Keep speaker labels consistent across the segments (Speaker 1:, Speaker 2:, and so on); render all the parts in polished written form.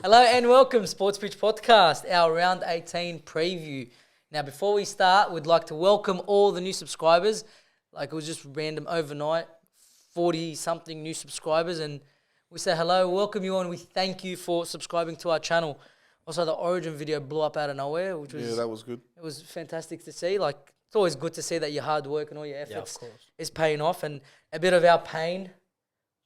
Speaker 1: Hello and welcome, Sports Pitch Podcast, our Round 18 preview. Now, before we start, we'd like to welcome all the new subscribers. Like, it was just random overnight, 40-something new subscribers, and we say hello, welcome you on. We thank you for subscribing to our channel. Also, the Origin video blew up out of nowhere, which was...
Speaker 2: Yeah, that was good.
Speaker 1: It was fantastic to see. Like, it's always good to see that your hard work and all your efforts is paying off, and a bit of our pain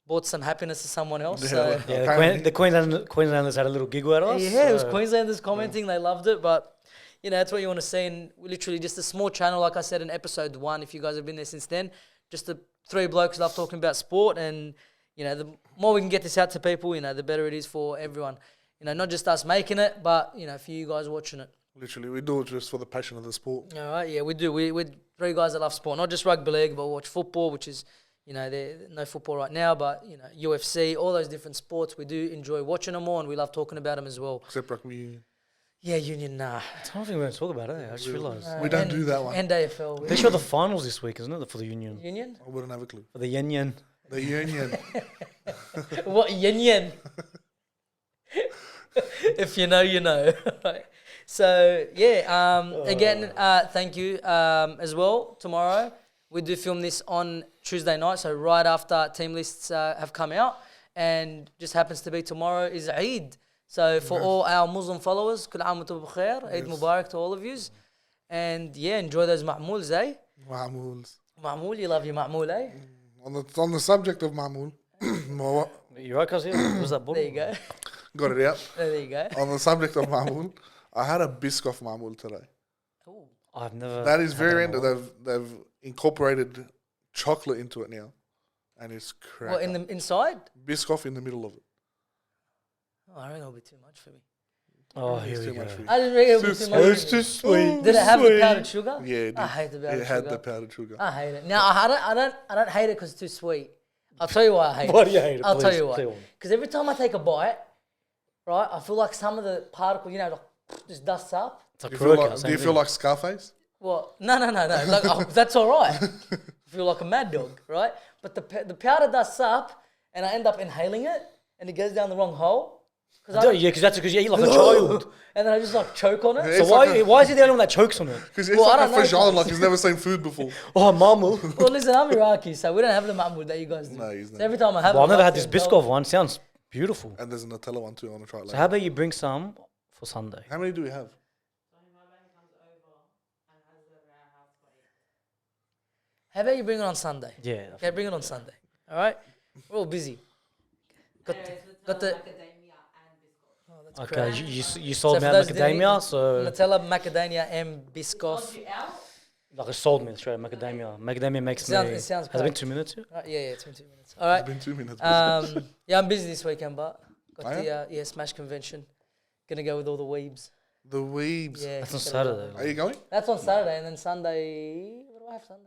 Speaker 1: brought some happiness to someone else.
Speaker 3: Yeah,
Speaker 1: so.
Speaker 3: the Queenslanders had a little giggle at us.
Speaker 1: Yeah, it was Queenslanders commenting. They loved it, but, you know, that's what you want to see. And we're literally just a small channel, like I said in episode 1, if you guys have been there since then. Just the three blokes love talking about sport, and, you know, the more we can get this out to people, you know, the better it is for everyone. You know, not just us making it, but, you know, for you guys watching it.
Speaker 2: Literally, we do it just for the passion of the sport.
Speaker 1: All right, yeah, we do. We're three guys that love sport, not just rugby league, but we watch football, which is, you know, there's no football right now, but, you know, UFC, all those different sports, we do enjoy watching them all, and we love talking about them as well.
Speaker 2: Except rugby union.
Speaker 1: Yeah, union, nah.
Speaker 3: I don't think we're going to talk about it. I just realised.
Speaker 2: We don't do that one.
Speaker 1: And AFL.
Speaker 3: They show the finals this week, isn't it, for the union?
Speaker 1: Union?
Speaker 2: I wouldn't have a clue.
Speaker 3: For the Yen.
Speaker 2: The union.
Speaker 1: What, union? If you know, you know. So, yeah, again, thank you as well. Tomorrow, we do film this on Tuesday night, so right after team lists have come out, and just happens to be tomorrow is Eid. So for all our Muslim followers, kul aam wa antum bikhair, Eid Mubarak to all of yous. And yeah, enjoy those ma'mools, eh?
Speaker 2: Ma'mools.
Speaker 1: Ma'mool, you love your ma'mool, eh?
Speaker 2: On the subject of ma'mool.
Speaker 3: You right, Cuz? Was that ball?
Speaker 1: There you go.
Speaker 2: Got it out.
Speaker 1: There you go.
Speaker 2: On the subject of ma'mool, I had a Biscoff ma'mool today.
Speaker 1: Ooh.
Speaker 3: I've never.
Speaker 2: That is very random. They've incorporated chocolate into it now, and it's crap.
Speaker 1: What, in the inside?
Speaker 2: Biscoff in the middle of it.
Speaker 1: Oh, I reckon it'll be too much for me.
Speaker 3: Oh,
Speaker 2: It's
Speaker 3: here we
Speaker 2: too
Speaker 3: go.
Speaker 2: much for you.
Speaker 1: I just reckon it'll be too much.
Speaker 3: It's too sweet.
Speaker 1: Did it have the powdered sugar?
Speaker 2: Yeah, it did.
Speaker 1: I hate the powdered sugar.
Speaker 2: It had the powdered sugar.
Speaker 1: I hate it. Now, I don't hate it because it's too sweet. I'll tell you why I hate it.
Speaker 3: Why do you hate it?
Speaker 1: I'll tell
Speaker 3: Please,
Speaker 1: you why.
Speaker 3: please.
Speaker 1: Because every time I take a bite, right, I feel like some of the particles, you know, like, just dusts up.
Speaker 3: It's like
Speaker 2: Do you feel like Scarface?
Speaker 1: What? No. Like, oh, that's all right. I feel like a mad dog, right? But the powder dusts up, and I end up inhaling it, and it goes down the wrong hole.
Speaker 3: Yeah, because you eat like a child.
Speaker 1: And then I just like choke on it.
Speaker 2: Yeah,
Speaker 3: So why is he the only one that chokes on it?
Speaker 2: Because it's
Speaker 1: Well, I
Speaker 2: like a
Speaker 1: don't know.
Speaker 2: Fajan, like he's never seen food before.
Speaker 3: Oh, mama.
Speaker 1: Well, listen, I'm Iraqi, so we don't have the ma'mool that you guys do.
Speaker 2: No, he's
Speaker 1: So
Speaker 2: not.
Speaker 1: every time I have
Speaker 3: Well,
Speaker 1: it,
Speaker 3: I've never
Speaker 1: I
Speaker 3: had
Speaker 1: like
Speaker 3: this
Speaker 1: to
Speaker 3: Biscoff one. Sounds beautiful.
Speaker 2: And there's a Nutella one too. I want to try it
Speaker 3: So
Speaker 2: later.
Speaker 3: how about you bring some for Sunday?
Speaker 2: How many do we have?
Speaker 1: How about you bring it on Sunday?
Speaker 3: Yeah.
Speaker 1: Okay, bring it on Sunday. All right? We're all busy. Got the oh, that's
Speaker 3: Okay,
Speaker 1: crap.
Speaker 3: you sold
Speaker 1: So
Speaker 3: me
Speaker 1: for
Speaker 3: out
Speaker 1: those that didn't
Speaker 3: macadamia,
Speaker 1: eat
Speaker 3: so
Speaker 1: Nutella, macadamia, and Biscoff.
Speaker 3: like it sold me straight macadamia. Macadamia makes me.
Speaker 1: It sounds
Speaker 3: Has it been
Speaker 1: correct.
Speaker 3: 2 minutes yet?
Speaker 1: Yeah, it's been 2 minutes. All right.
Speaker 2: It's been 2 minutes.
Speaker 1: Yeah, I'm busy this weekend, but got
Speaker 2: Oh,
Speaker 1: the Smash convention. Gonna go with all the weebs.
Speaker 2: The Weebs.
Speaker 1: Yeah,
Speaker 3: That's on
Speaker 1: gotta
Speaker 3: Saturday.
Speaker 2: Are you going?
Speaker 1: That's on Saturday, and then Sunday. What do I have Sunday?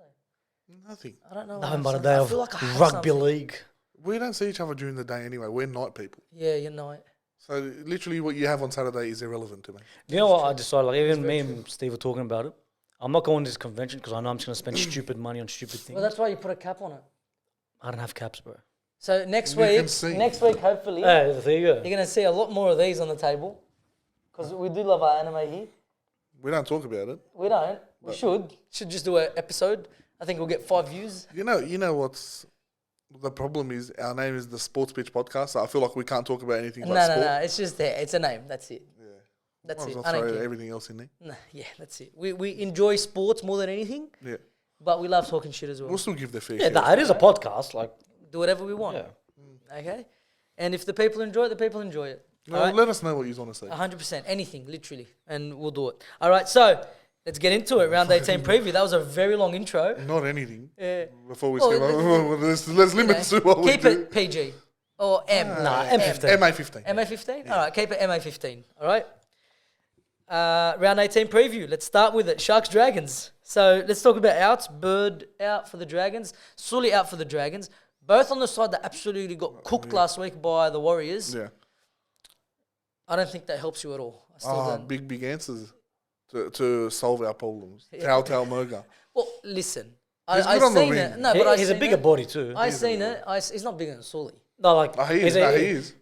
Speaker 2: Nothing.
Speaker 1: I don't know. what I
Speaker 3: Nothing
Speaker 1: have
Speaker 3: but a
Speaker 1: Sunday.
Speaker 3: day
Speaker 1: I
Speaker 3: of
Speaker 1: feel like I have
Speaker 3: rugby
Speaker 1: something.
Speaker 3: league.
Speaker 2: We don't see each other during the day anyway. We're night people.
Speaker 1: Yeah, you know it.
Speaker 2: So literally what you have on Saturday is irrelevant to me.
Speaker 3: You know what I decided? Like even me and Steve were talking about it. I'm not going to this convention because I know I'm just going to spend stupid money on stupid things.
Speaker 1: Well, that's why you put a cap on it.
Speaker 3: I don't have caps, bro.
Speaker 1: So next
Speaker 2: You can
Speaker 1: week,
Speaker 2: see.
Speaker 1: hopefully,
Speaker 3: Hey, there you go.
Speaker 1: you're gonna see a lot more of these on the table, because we do love our anime here.
Speaker 2: We don't talk about it.
Speaker 1: We don't. We should. Should just do an episode. I think we'll get 5 views.
Speaker 2: You know what's the problem is? Our name is the Sports Pitch Podcast. So I feel like we can't talk about anything
Speaker 1: No,
Speaker 2: but sport.
Speaker 1: no. It's just there. It's a name. That's it.
Speaker 2: Yeah.
Speaker 1: That's
Speaker 2: Might
Speaker 1: it.
Speaker 2: as
Speaker 1: I
Speaker 2: well
Speaker 1: don't
Speaker 2: throw
Speaker 1: care.
Speaker 2: everything else in there.
Speaker 1: Nah, yeah, that's it. We enjoy sports more than anything,
Speaker 2: Yeah.
Speaker 1: but we love talking shit as well.
Speaker 2: We'll still give the fair
Speaker 3: Yeah,
Speaker 2: share.
Speaker 3: that it is a podcast. Like,
Speaker 1: Do whatever we want.
Speaker 3: yeah.
Speaker 1: Okay? And if the people enjoy it, the people enjoy it.
Speaker 2: Well,
Speaker 1: Alright?
Speaker 2: let us know what you want to say.
Speaker 1: 100%. Anything, literally. And we'll do it. All right, so let's get into it. Round 18 preview. That was a very long intro.
Speaker 2: Not anything.
Speaker 1: Yeah.
Speaker 2: Before we
Speaker 1: Well,
Speaker 2: skip over, let's limit
Speaker 1: You know,
Speaker 2: to what we
Speaker 1: keep
Speaker 2: do.
Speaker 1: it PG. Or M.
Speaker 3: Nah, M15.
Speaker 2: MA15.
Speaker 1: MA15? All right, keep it MA15. All right. Round 18 preview. Let's start with it. Sharks, Dragons. So let's talk about outs. Bird out for the Dragons. Sully out for the Dragons. Both on the side that absolutely got cooked last week by the Warriors.
Speaker 2: Yeah.
Speaker 1: I don't think that helps you at all. I still don't.
Speaker 2: Big answers to solve our problems. Telltale Moga.
Speaker 1: Well, listen.
Speaker 2: He's
Speaker 1: I
Speaker 2: good on the
Speaker 1: seen
Speaker 2: wing.
Speaker 1: it. No, but I
Speaker 3: He's a
Speaker 1: seen
Speaker 3: bigger
Speaker 1: it.
Speaker 3: body too.
Speaker 1: I seen it. He's not bigger than Sully.
Speaker 3: No, like
Speaker 2: He is.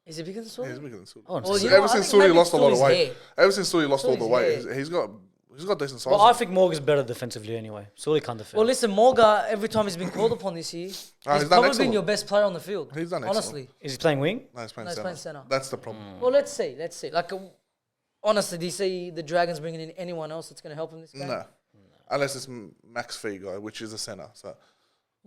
Speaker 1: Is he bigger than
Speaker 2: Yeah,
Speaker 1: Sully?
Speaker 2: he's bigger than Sully.
Speaker 3: Oh,
Speaker 1: Well, you
Speaker 2: Ever
Speaker 1: know, I
Speaker 2: since
Speaker 1: think
Speaker 2: Sully
Speaker 1: maybe
Speaker 2: lost a lot of
Speaker 1: Sully's
Speaker 2: weight.
Speaker 1: hair.
Speaker 2: Ever since Sully lost all the
Speaker 1: Sully's
Speaker 2: weight,
Speaker 1: hair.
Speaker 2: he's got decent size.
Speaker 3: Well, I think Morgan's better defensively anyway. Sully can't defend.
Speaker 1: Well, listen, Morga, every time he's been called upon this year, he's
Speaker 2: he's done
Speaker 1: probably
Speaker 2: excellent.
Speaker 1: been your best player on the field.
Speaker 2: He's done
Speaker 1: honestly.
Speaker 3: Is he playing wing?
Speaker 2: No, he's playing
Speaker 1: No, he's
Speaker 2: center.
Speaker 1: playing centre.
Speaker 2: That's the problem.
Speaker 1: Well, let's see. Like, honestly, do you see the Dragons bringing in anyone else that's going to help him this game?
Speaker 2: No. Unless it's Max Fee guy, which is a center. So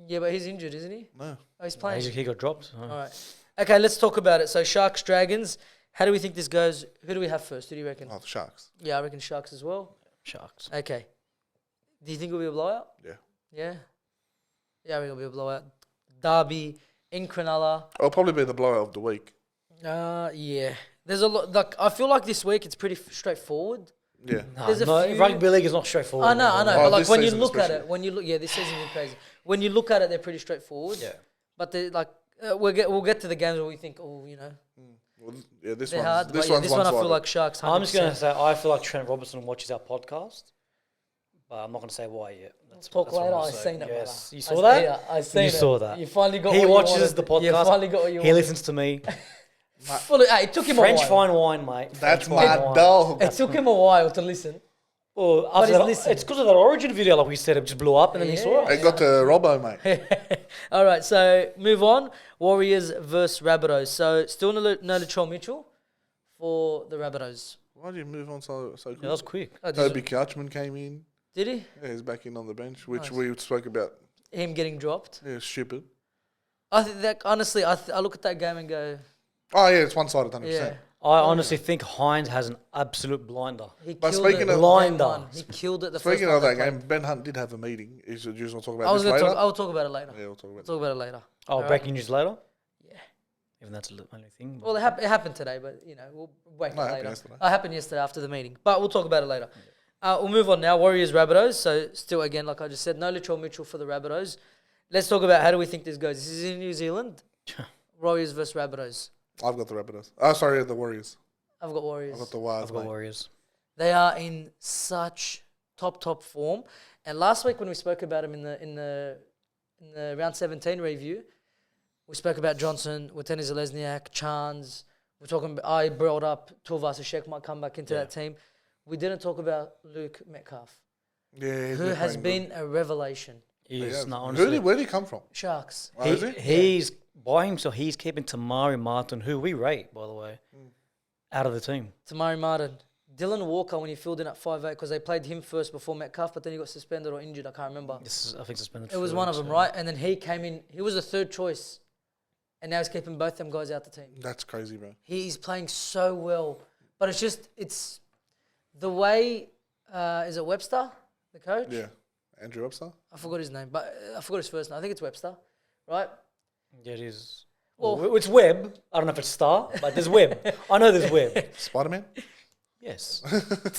Speaker 1: Yeah, but he's injured, isn't he?
Speaker 2: no.
Speaker 1: Oh, he's playing.
Speaker 3: He got dropped. Oh.
Speaker 1: All right. Okay, let's talk about it. So, Sharks, Dragons. How do we think this goes? Who do we have first? Who do you reckon?
Speaker 2: Oh, the Sharks.
Speaker 1: Yeah, I reckon Sharks as well.
Speaker 3: Sharks.
Speaker 1: Okay. Do you think it'll be a blowout?
Speaker 2: Yeah.
Speaker 1: Yeah? Yeah, I reckon it'll be a blowout. Derby in Cronulla.
Speaker 2: It'll probably be the blowout of the week.
Speaker 1: Yeah. There's a lot. Like, I feel like this week it's pretty straightforward.
Speaker 2: Yeah.
Speaker 1: There's a few-
Speaker 3: Rugby league is not straightforward.
Speaker 1: I know.
Speaker 2: Oh,
Speaker 1: But like
Speaker 2: this
Speaker 1: when you
Speaker 2: season
Speaker 1: look at
Speaker 2: especially.
Speaker 1: it, this season's been crazy. When you look at it, they're pretty straightforward.
Speaker 3: Yeah.
Speaker 1: But they like we'll get to the games where we think, oh,
Speaker 2: Well, yeah, this
Speaker 1: they're
Speaker 2: one's
Speaker 1: hard.
Speaker 2: this
Speaker 1: But
Speaker 2: one's
Speaker 1: this one I feel
Speaker 2: one-sided.
Speaker 1: like Sharks. 100%.
Speaker 3: I'm just going to say I feel like Trent Robertson watches our podcast, but I'm not going to say why yet.
Speaker 1: Talk
Speaker 3: what
Speaker 1: later.
Speaker 3: I'm
Speaker 1: I
Speaker 3: saying.
Speaker 1: seen it.
Speaker 3: Yes.
Speaker 1: brother.
Speaker 3: You saw that?
Speaker 1: I seen
Speaker 3: You
Speaker 1: it.
Speaker 3: saw that.
Speaker 1: You finally got.
Speaker 3: He
Speaker 1: what you
Speaker 3: watches
Speaker 1: wanted.
Speaker 3: the podcast.
Speaker 1: You finally got what you
Speaker 3: He
Speaker 1: wanted.
Speaker 3: listens to me.
Speaker 1: It took him
Speaker 3: French
Speaker 1: a while.
Speaker 3: fine wine, mate.
Speaker 2: That's
Speaker 3: French fine
Speaker 2: my
Speaker 3: wine.
Speaker 2: dog.
Speaker 1: It took him a while to listen.
Speaker 3: Well,
Speaker 1: But
Speaker 3: after
Speaker 1: he's
Speaker 3: that,
Speaker 1: listened.
Speaker 3: it's because of that origin video, like we said, it just blew up, and then he saw
Speaker 2: I
Speaker 3: it.
Speaker 2: got to Robbo, mate.
Speaker 1: All right, so move on. Warriors versus Rabbitohs. So still no Latrell Mitchell for the Rabbitohs.
Speaker 2: Why did you move on so quick?
Speaker 3: Yeah, that was quick.
Speaker 1: Oh,
Speaker 2: Toby Couchman came in.
Speaker 1: did he?
Speaker 2: Yeah, he's back in on the bench, which
Speaker 1: Nice.
Speaker 2: we spoke about.
Speaker 1: Him getting dropped.
Speaker 2: Yeah, stupid.
Speaker 1: I think that honestly, I look at that game and go,
Speaker 2: Oh yeah, it's one-sided, 100%.
Speaker 1: yeah.
Speaker 3: I honestly think Hines has an absolute blinder.
Speaker 1: He
Speaker 2: But
Speaker 1: killed
Speaker 2: speaking
Speaker 1: it.
Speaker 2: of-
Speaker 1: Blinder.
Speaker 3: Blinder.
Speaker 1: He killed it the
Speaker 2: Speaking
Speaker 1: first
Speaker 2: of
Speaker 1: time
Speaker 2: that
Speaker 1: they
Speaker 2: game, Ben Hunt did have a meeting. You just want to talk
Speaker 1: played.
Speaker 2: about this later?
Speaker 1: I'll talk about it later.
Speaker 2: Yeah, we'll talk about it.
Speaker 1: Talk about it later.
Speaker 3: Oh,
Speaker 1: Alright.
Speaker 3: breaking news later?
Speaker 1: Yeah.
Speaker 3: Even that's the only thing.
Speaker 1: Well, it happened today, but we'll wait
Speaker 2: No, it
Speaker 1: for
Speaker 2: happened
Speaker 1: later.
Speaker 2: yesterday.
Speaker 1: It happened yesterday after the meeting, but we'll talk about it later. We'll move on now. Warriors, Rabbitohs. So still, again, like I just said, no Latrell Mitchell for the Rabbitohs. Let's talk about how do we think this goes. This is in New Zealand. Warriors versus Rabbitohs.
Speaker 2: I've got the Rabbitohs. Oh, sorry, the Warriors.
Speaker 1: I've got Warriors.
Speaker 2: I've got the Wild.
Speaker 3: I've got Warriors.
Speaker 1: They are in such top form. And last week when we spoke about them in the round 17 review, we spoke about Johnson, Watene Zelezniak, Chance. We're talking. I brought up Tuivasa-Sheck might come back into that team. We didn't talk about Luke Metcalf,
Speaker 2: Yeah, he's
Speaker 1: who
Speaker 2: been
Speaker 1: has
Speaker 2: playing
Speaker 1: been a revelation.
Speaker 3: He
Speaker 2: good.
Speaker 3: is,
Speaker 2: Yeah.
Speaker 3: no, honestly.
Speaker 2: Where did he come from?
Speaker 1: Sharks.
Speaker 2: Oh, is he?
Speaker 3: He's by himself. He's keeping Tamari Martin, who we rate, by the way, out of the team.
Speaker 1: Tamari Martin. Dylan Walker when he filled in at 5'8", because they played him first before Metcalf, but then he got suspended or injured. I can't remember.
Speaker 3: This is, I think, suspended.
Speaker 1: It was one of them, right? And then he came in. He was the third choice. And now he's keeping both them guys out the team.
Speaker 2: That's crazy, bro.
Speaker 1: He's playing so well. But it's the way, is it Webster, the coach?
Speaker 2: Yeah. Andrew Webster?
Speaker 1: I forgot his name, but I forgot his first name. I think it's Webster, right?
Speaker 3: Yeah, it is.
Speaker 1: Well-
Speaker 3: Well, it's Webb. I don't know if it's Star, but there's Webb. I know there's Webb.
Speaker 2: Spider-Man?
Speaker 3: Yes.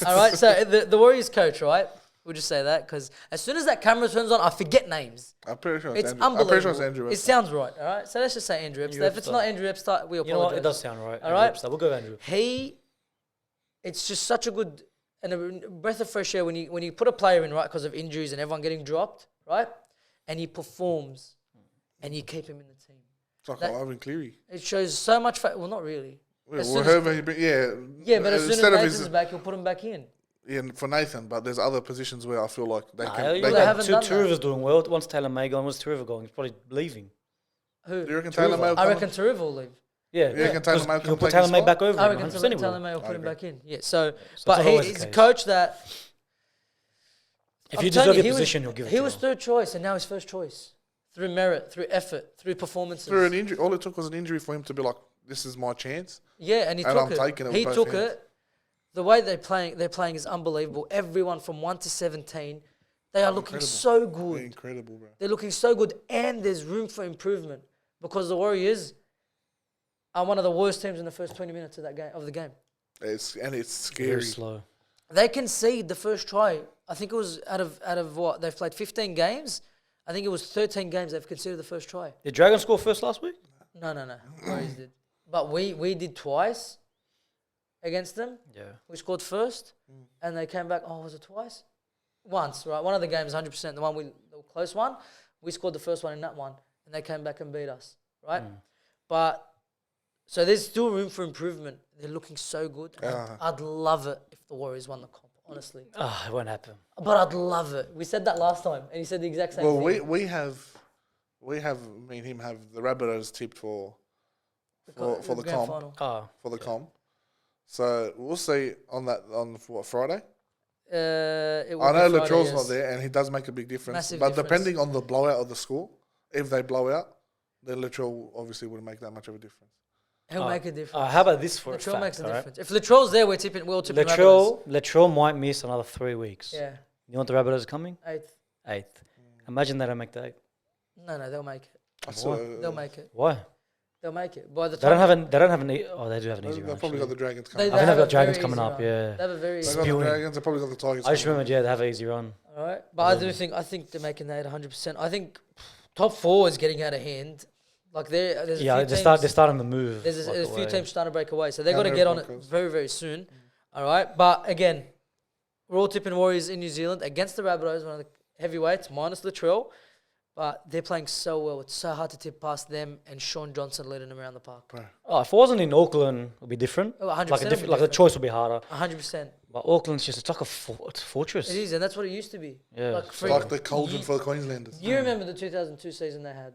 Speaker 1: All right, so the Warriors coach, right? We'll just say that because as soon as that camera turns on, I forget names.
Speaker 2: I'm pretty sure
Speaker 1: It's
Speaker 2: Andrew. I'm
Speaker 1: unbelievable.
Speaker 2: pretty sure it's Andrew
Speaker 1: It
Speaker 2: Webster.
Speaker 1: sounds right, all right? So let's just say Andrew Webster. If it's
Speaker 3: Webster.
Speaker 1: not Andrew Webster, we apologize.
Speaker 3: You know what? It does sound right.
Speaker 1: All
Speaker 3: Andrew
Speaker 1: right.
Speaker 3: Webster. We'll go with Andrew.
Speaker 1: It's just such a good and a breath of fresh air when you put a player in, right, because of injuries and everyone getting dropped, right? And he performs and you keep him in the team.
Speaker 2: It's like
Speaker 1: that-
Speaker 2: Ivan Cleary.
Speaker 1: It shows so much well, not really.
Speaker 2: Yeah,
Speaker 1: As
Speaker 2: well,
Speaker 1: soon as-
Speaker 2: whoever he bring, yeah.
Speaker 1: Yeah, but as soon as
Speaker 2: instead of
Speaker 1: Nathan's back, he'll put him back in.
Speaker 2: yeah, for Nathan, but there's other positions where I feel like they
Speaker 3: Nah,
Speaker 2: can.
Speaker 3: you
Speaker 2: They
Speaker 1: they
Speaker 3: got
Speaker 1: haven't
Speaker 3: two
Speaker 1: done that.
Speaker 3: Turuva's doing well. Once Taylor May gone, once Turuva going, he's probably leaving.
Speaker 1: Who?
Speaker 2: Do you reckon Taylor May will
Speaker 1: I
Speaker 2: come
Speaker 1: reckon Taruva will leave.
Speaker 3: Yeah.
Speaker 2: You reckon Taylor
Speaker 3: 'Cause
Speaker 2: May will
Speaker 3: he'll
Speaker 2: come
Speaker 3: put
Speaker 2: take
Speaker 3: Taylor
Speaker 2: his
Speaker 3: May
Speaker 2: spot?
Speaker 3: back over
Speaker 1: I
Speaker 3: him.
Speaker 1: reckon
Speaker 3: 100% he
Speaker 1: Taylor
Speaker 3: will.
Speaker 1: May will put him
Speaker 2: agree.
Speaker 1: back in. Yeah, so
Speaker 3: So
Speaker 1: but
Speaker 3: that's always
Speaker 1: he's
Speaker 3: the
Speaker 1: a
Speaker 3: case.
Speaker 1: coach that
Speaker 3: If
Speaker 1: I'm
Speaker 3: you
Speaker 1: telling
Speaker 3: deserve your
Speaker 1: he was-
Speaker 3: position, you'll give it
Speaker 1: He
Speaker 3: to
Speaker 1: was
Speaker 3: him.
Speaker 1: third choice and now he's first choice. Through merit, through effort, through performances.
Speaker 2: Through an injury, all it took was an injury for him to be like, "This is my chance."
Speaker 1: Yeah, and he
Speaker 2: And
Speaker 1: took
Speaker 2: I'm
Speaker 1: it.
Speaker 2: taking it with
Speaker 1: He
Speaker 2: both
Speaker 1: took
Speaker 2: hands.
Speaker 1: it. The way they're playing is unbelievable. Everyone from 1 to 17, they are looking
Speaker 2: Incredible.
Speaker 1: so
Speaker 2: They're
Speaker 1: good.
Speaker 2: incredible, bro.
Speaker 1: They're looking so good, and there's room for improvement because the Warriors are one of the worst teams in the first 20 minutes of the game.
Speaker 2: It's
Speaker 3: Very
Speaker 2: scary.
Speaker 3: slow.
Speaker 1: They concede the first try. I think it was out of what they've played 15 games. I think it was 13 games they've conceded the first try.
Speaker 3: Did Dragons score first last week?
Speaker 1: No. Warriors did, but we did twice against them.
Speaker 3: Yeah.
Speaker 1: We scored first, and they came back. Oh, was it twice? Once, right? One of the games, 100%. The close one, we scored the first one in that one, and they came back and beat us, right? But So there's still room for improvement. They're looking so good.
Speaker 2: Yeah.
Speaker 1: I'd love it if the Warriors won the comp, honestly.
Speaker 3: It won't happen.
Speaker 1: But I'd love it. We said that last time, and he said the exact same
Speaker 2: Well,
Speaker 1: thing.
Speaker 2: we have, me and him have the Rabbitohs tipped for the
Speaker 1: grand
Speaker 2: comp.
Speaker 1: final.
Speaker 2: For the comp. So we'll see on Friday?
Speaker 1: It will
Speaker 2: I know
Speaker 1: be Friday,
Speaker 2: Latrell's
Speaker 1: yes.
Speaker 2: not there, and he does make a big difference.
Speaker 1: Massive
Speaker 2: but
Speaker 1: difference.
Speaker 2: depending on the blowout of the score, if they blow out, then Latrell obviously wouldn't make that much of a difference.
Speaker 1: He'll make a difference.
Speaker 3: How about this for a
Speaker 1: Latrell
Speaker 3: fact?
Speaker 1: makes a
Speaker 3: all right?
Speaker 1: difference. If Latrell's there, we'll tip Rabbitohs.
Speaker 3: Latrell might miss another 3 weeks.
Speaker 1: Yeah,
Speaker 3: You want the Rabbitohs coming?
Speaker 1: 8th.
Speaker 3: 8th. Imagine they don't make the 8th.
Speaker 1: No, they'll make it. They'll make it.
Speaker 3: Why?
Speaker 1: They'll make it. By the
Speaker 3: They
Speaker 1: time
Speaker 3: don't have an they do have an easy
Speaker 2: They've
Speaker 3: run.
Speaker 2: probably got
Speaker 3: actually.
Speaker 2: the Dragons
Speaker 1: They
Speaker 2: coming
Speaker 3: I think
Speaker 2: up.
Speaker 3: they've got Dragons
Speaker 1: very
Speaker 3: coming
Speaker 1: easy
Speaker 3: up,
Speaker 1: run.
Speaker 3: yeah.
Speaker 1: They have a very
Speaker 2: They've
Speaker 1: easy
Speaker 2: got the
Speaker 3: spewing.
Speaker 2: Dragons, they've probably got the Tigers
Speaker 3: I just
Speaker 2: coming up.
Speaker 3: remember, they have an easy run.
Speaker 1: All right, but I think they're making that 100%. I think top 4 is getting out of hand. Like there's a few
Speaker 3: They're starting to move.
Speaker 1: There's
Speaker 3: like
Speaker 1: a
Speaker 3: the
Speaker 1: few
Speaker 3: way.
Speaker 1: teams starting to break away, so they've got to
Speaker 2: Canberra
Speaker 1: get on it
Speaker 2: Broncos.
Speaker 1: very, very soon. All right, but again, we're all tipping Warriors in New Zealand against the Rabbitohs, one of the heavyweights, minus Latrell. But they're playing so well. It's so hard to tip past them and Sean Johnson leading them around the park.
Speaker 2: Bro.
Speaker 3: If it wasn't in Auckland, it would be different.
Speaker 1: Oh, 100%
Speaker 3: Like
Speaker 1: it'd be
Speaker 3: like the
Speaker 1: different.
Speaker 3: choice would be harder.
Speaker 1: 100%.
Speaker 3: But Auckland's just, it's like it's a fortress.
Speaker 1: It is, and that's what it used to be.
Speaker 3: Yeah.
Speaker 1: Like,
Speaker 3: It's
Speaker 1: for,
Speaker 2: Like the cauldron
Speaker 1: you,
Speaker 2: for the Queenslanders.
Speaker 1: you remember the 2002 season they had,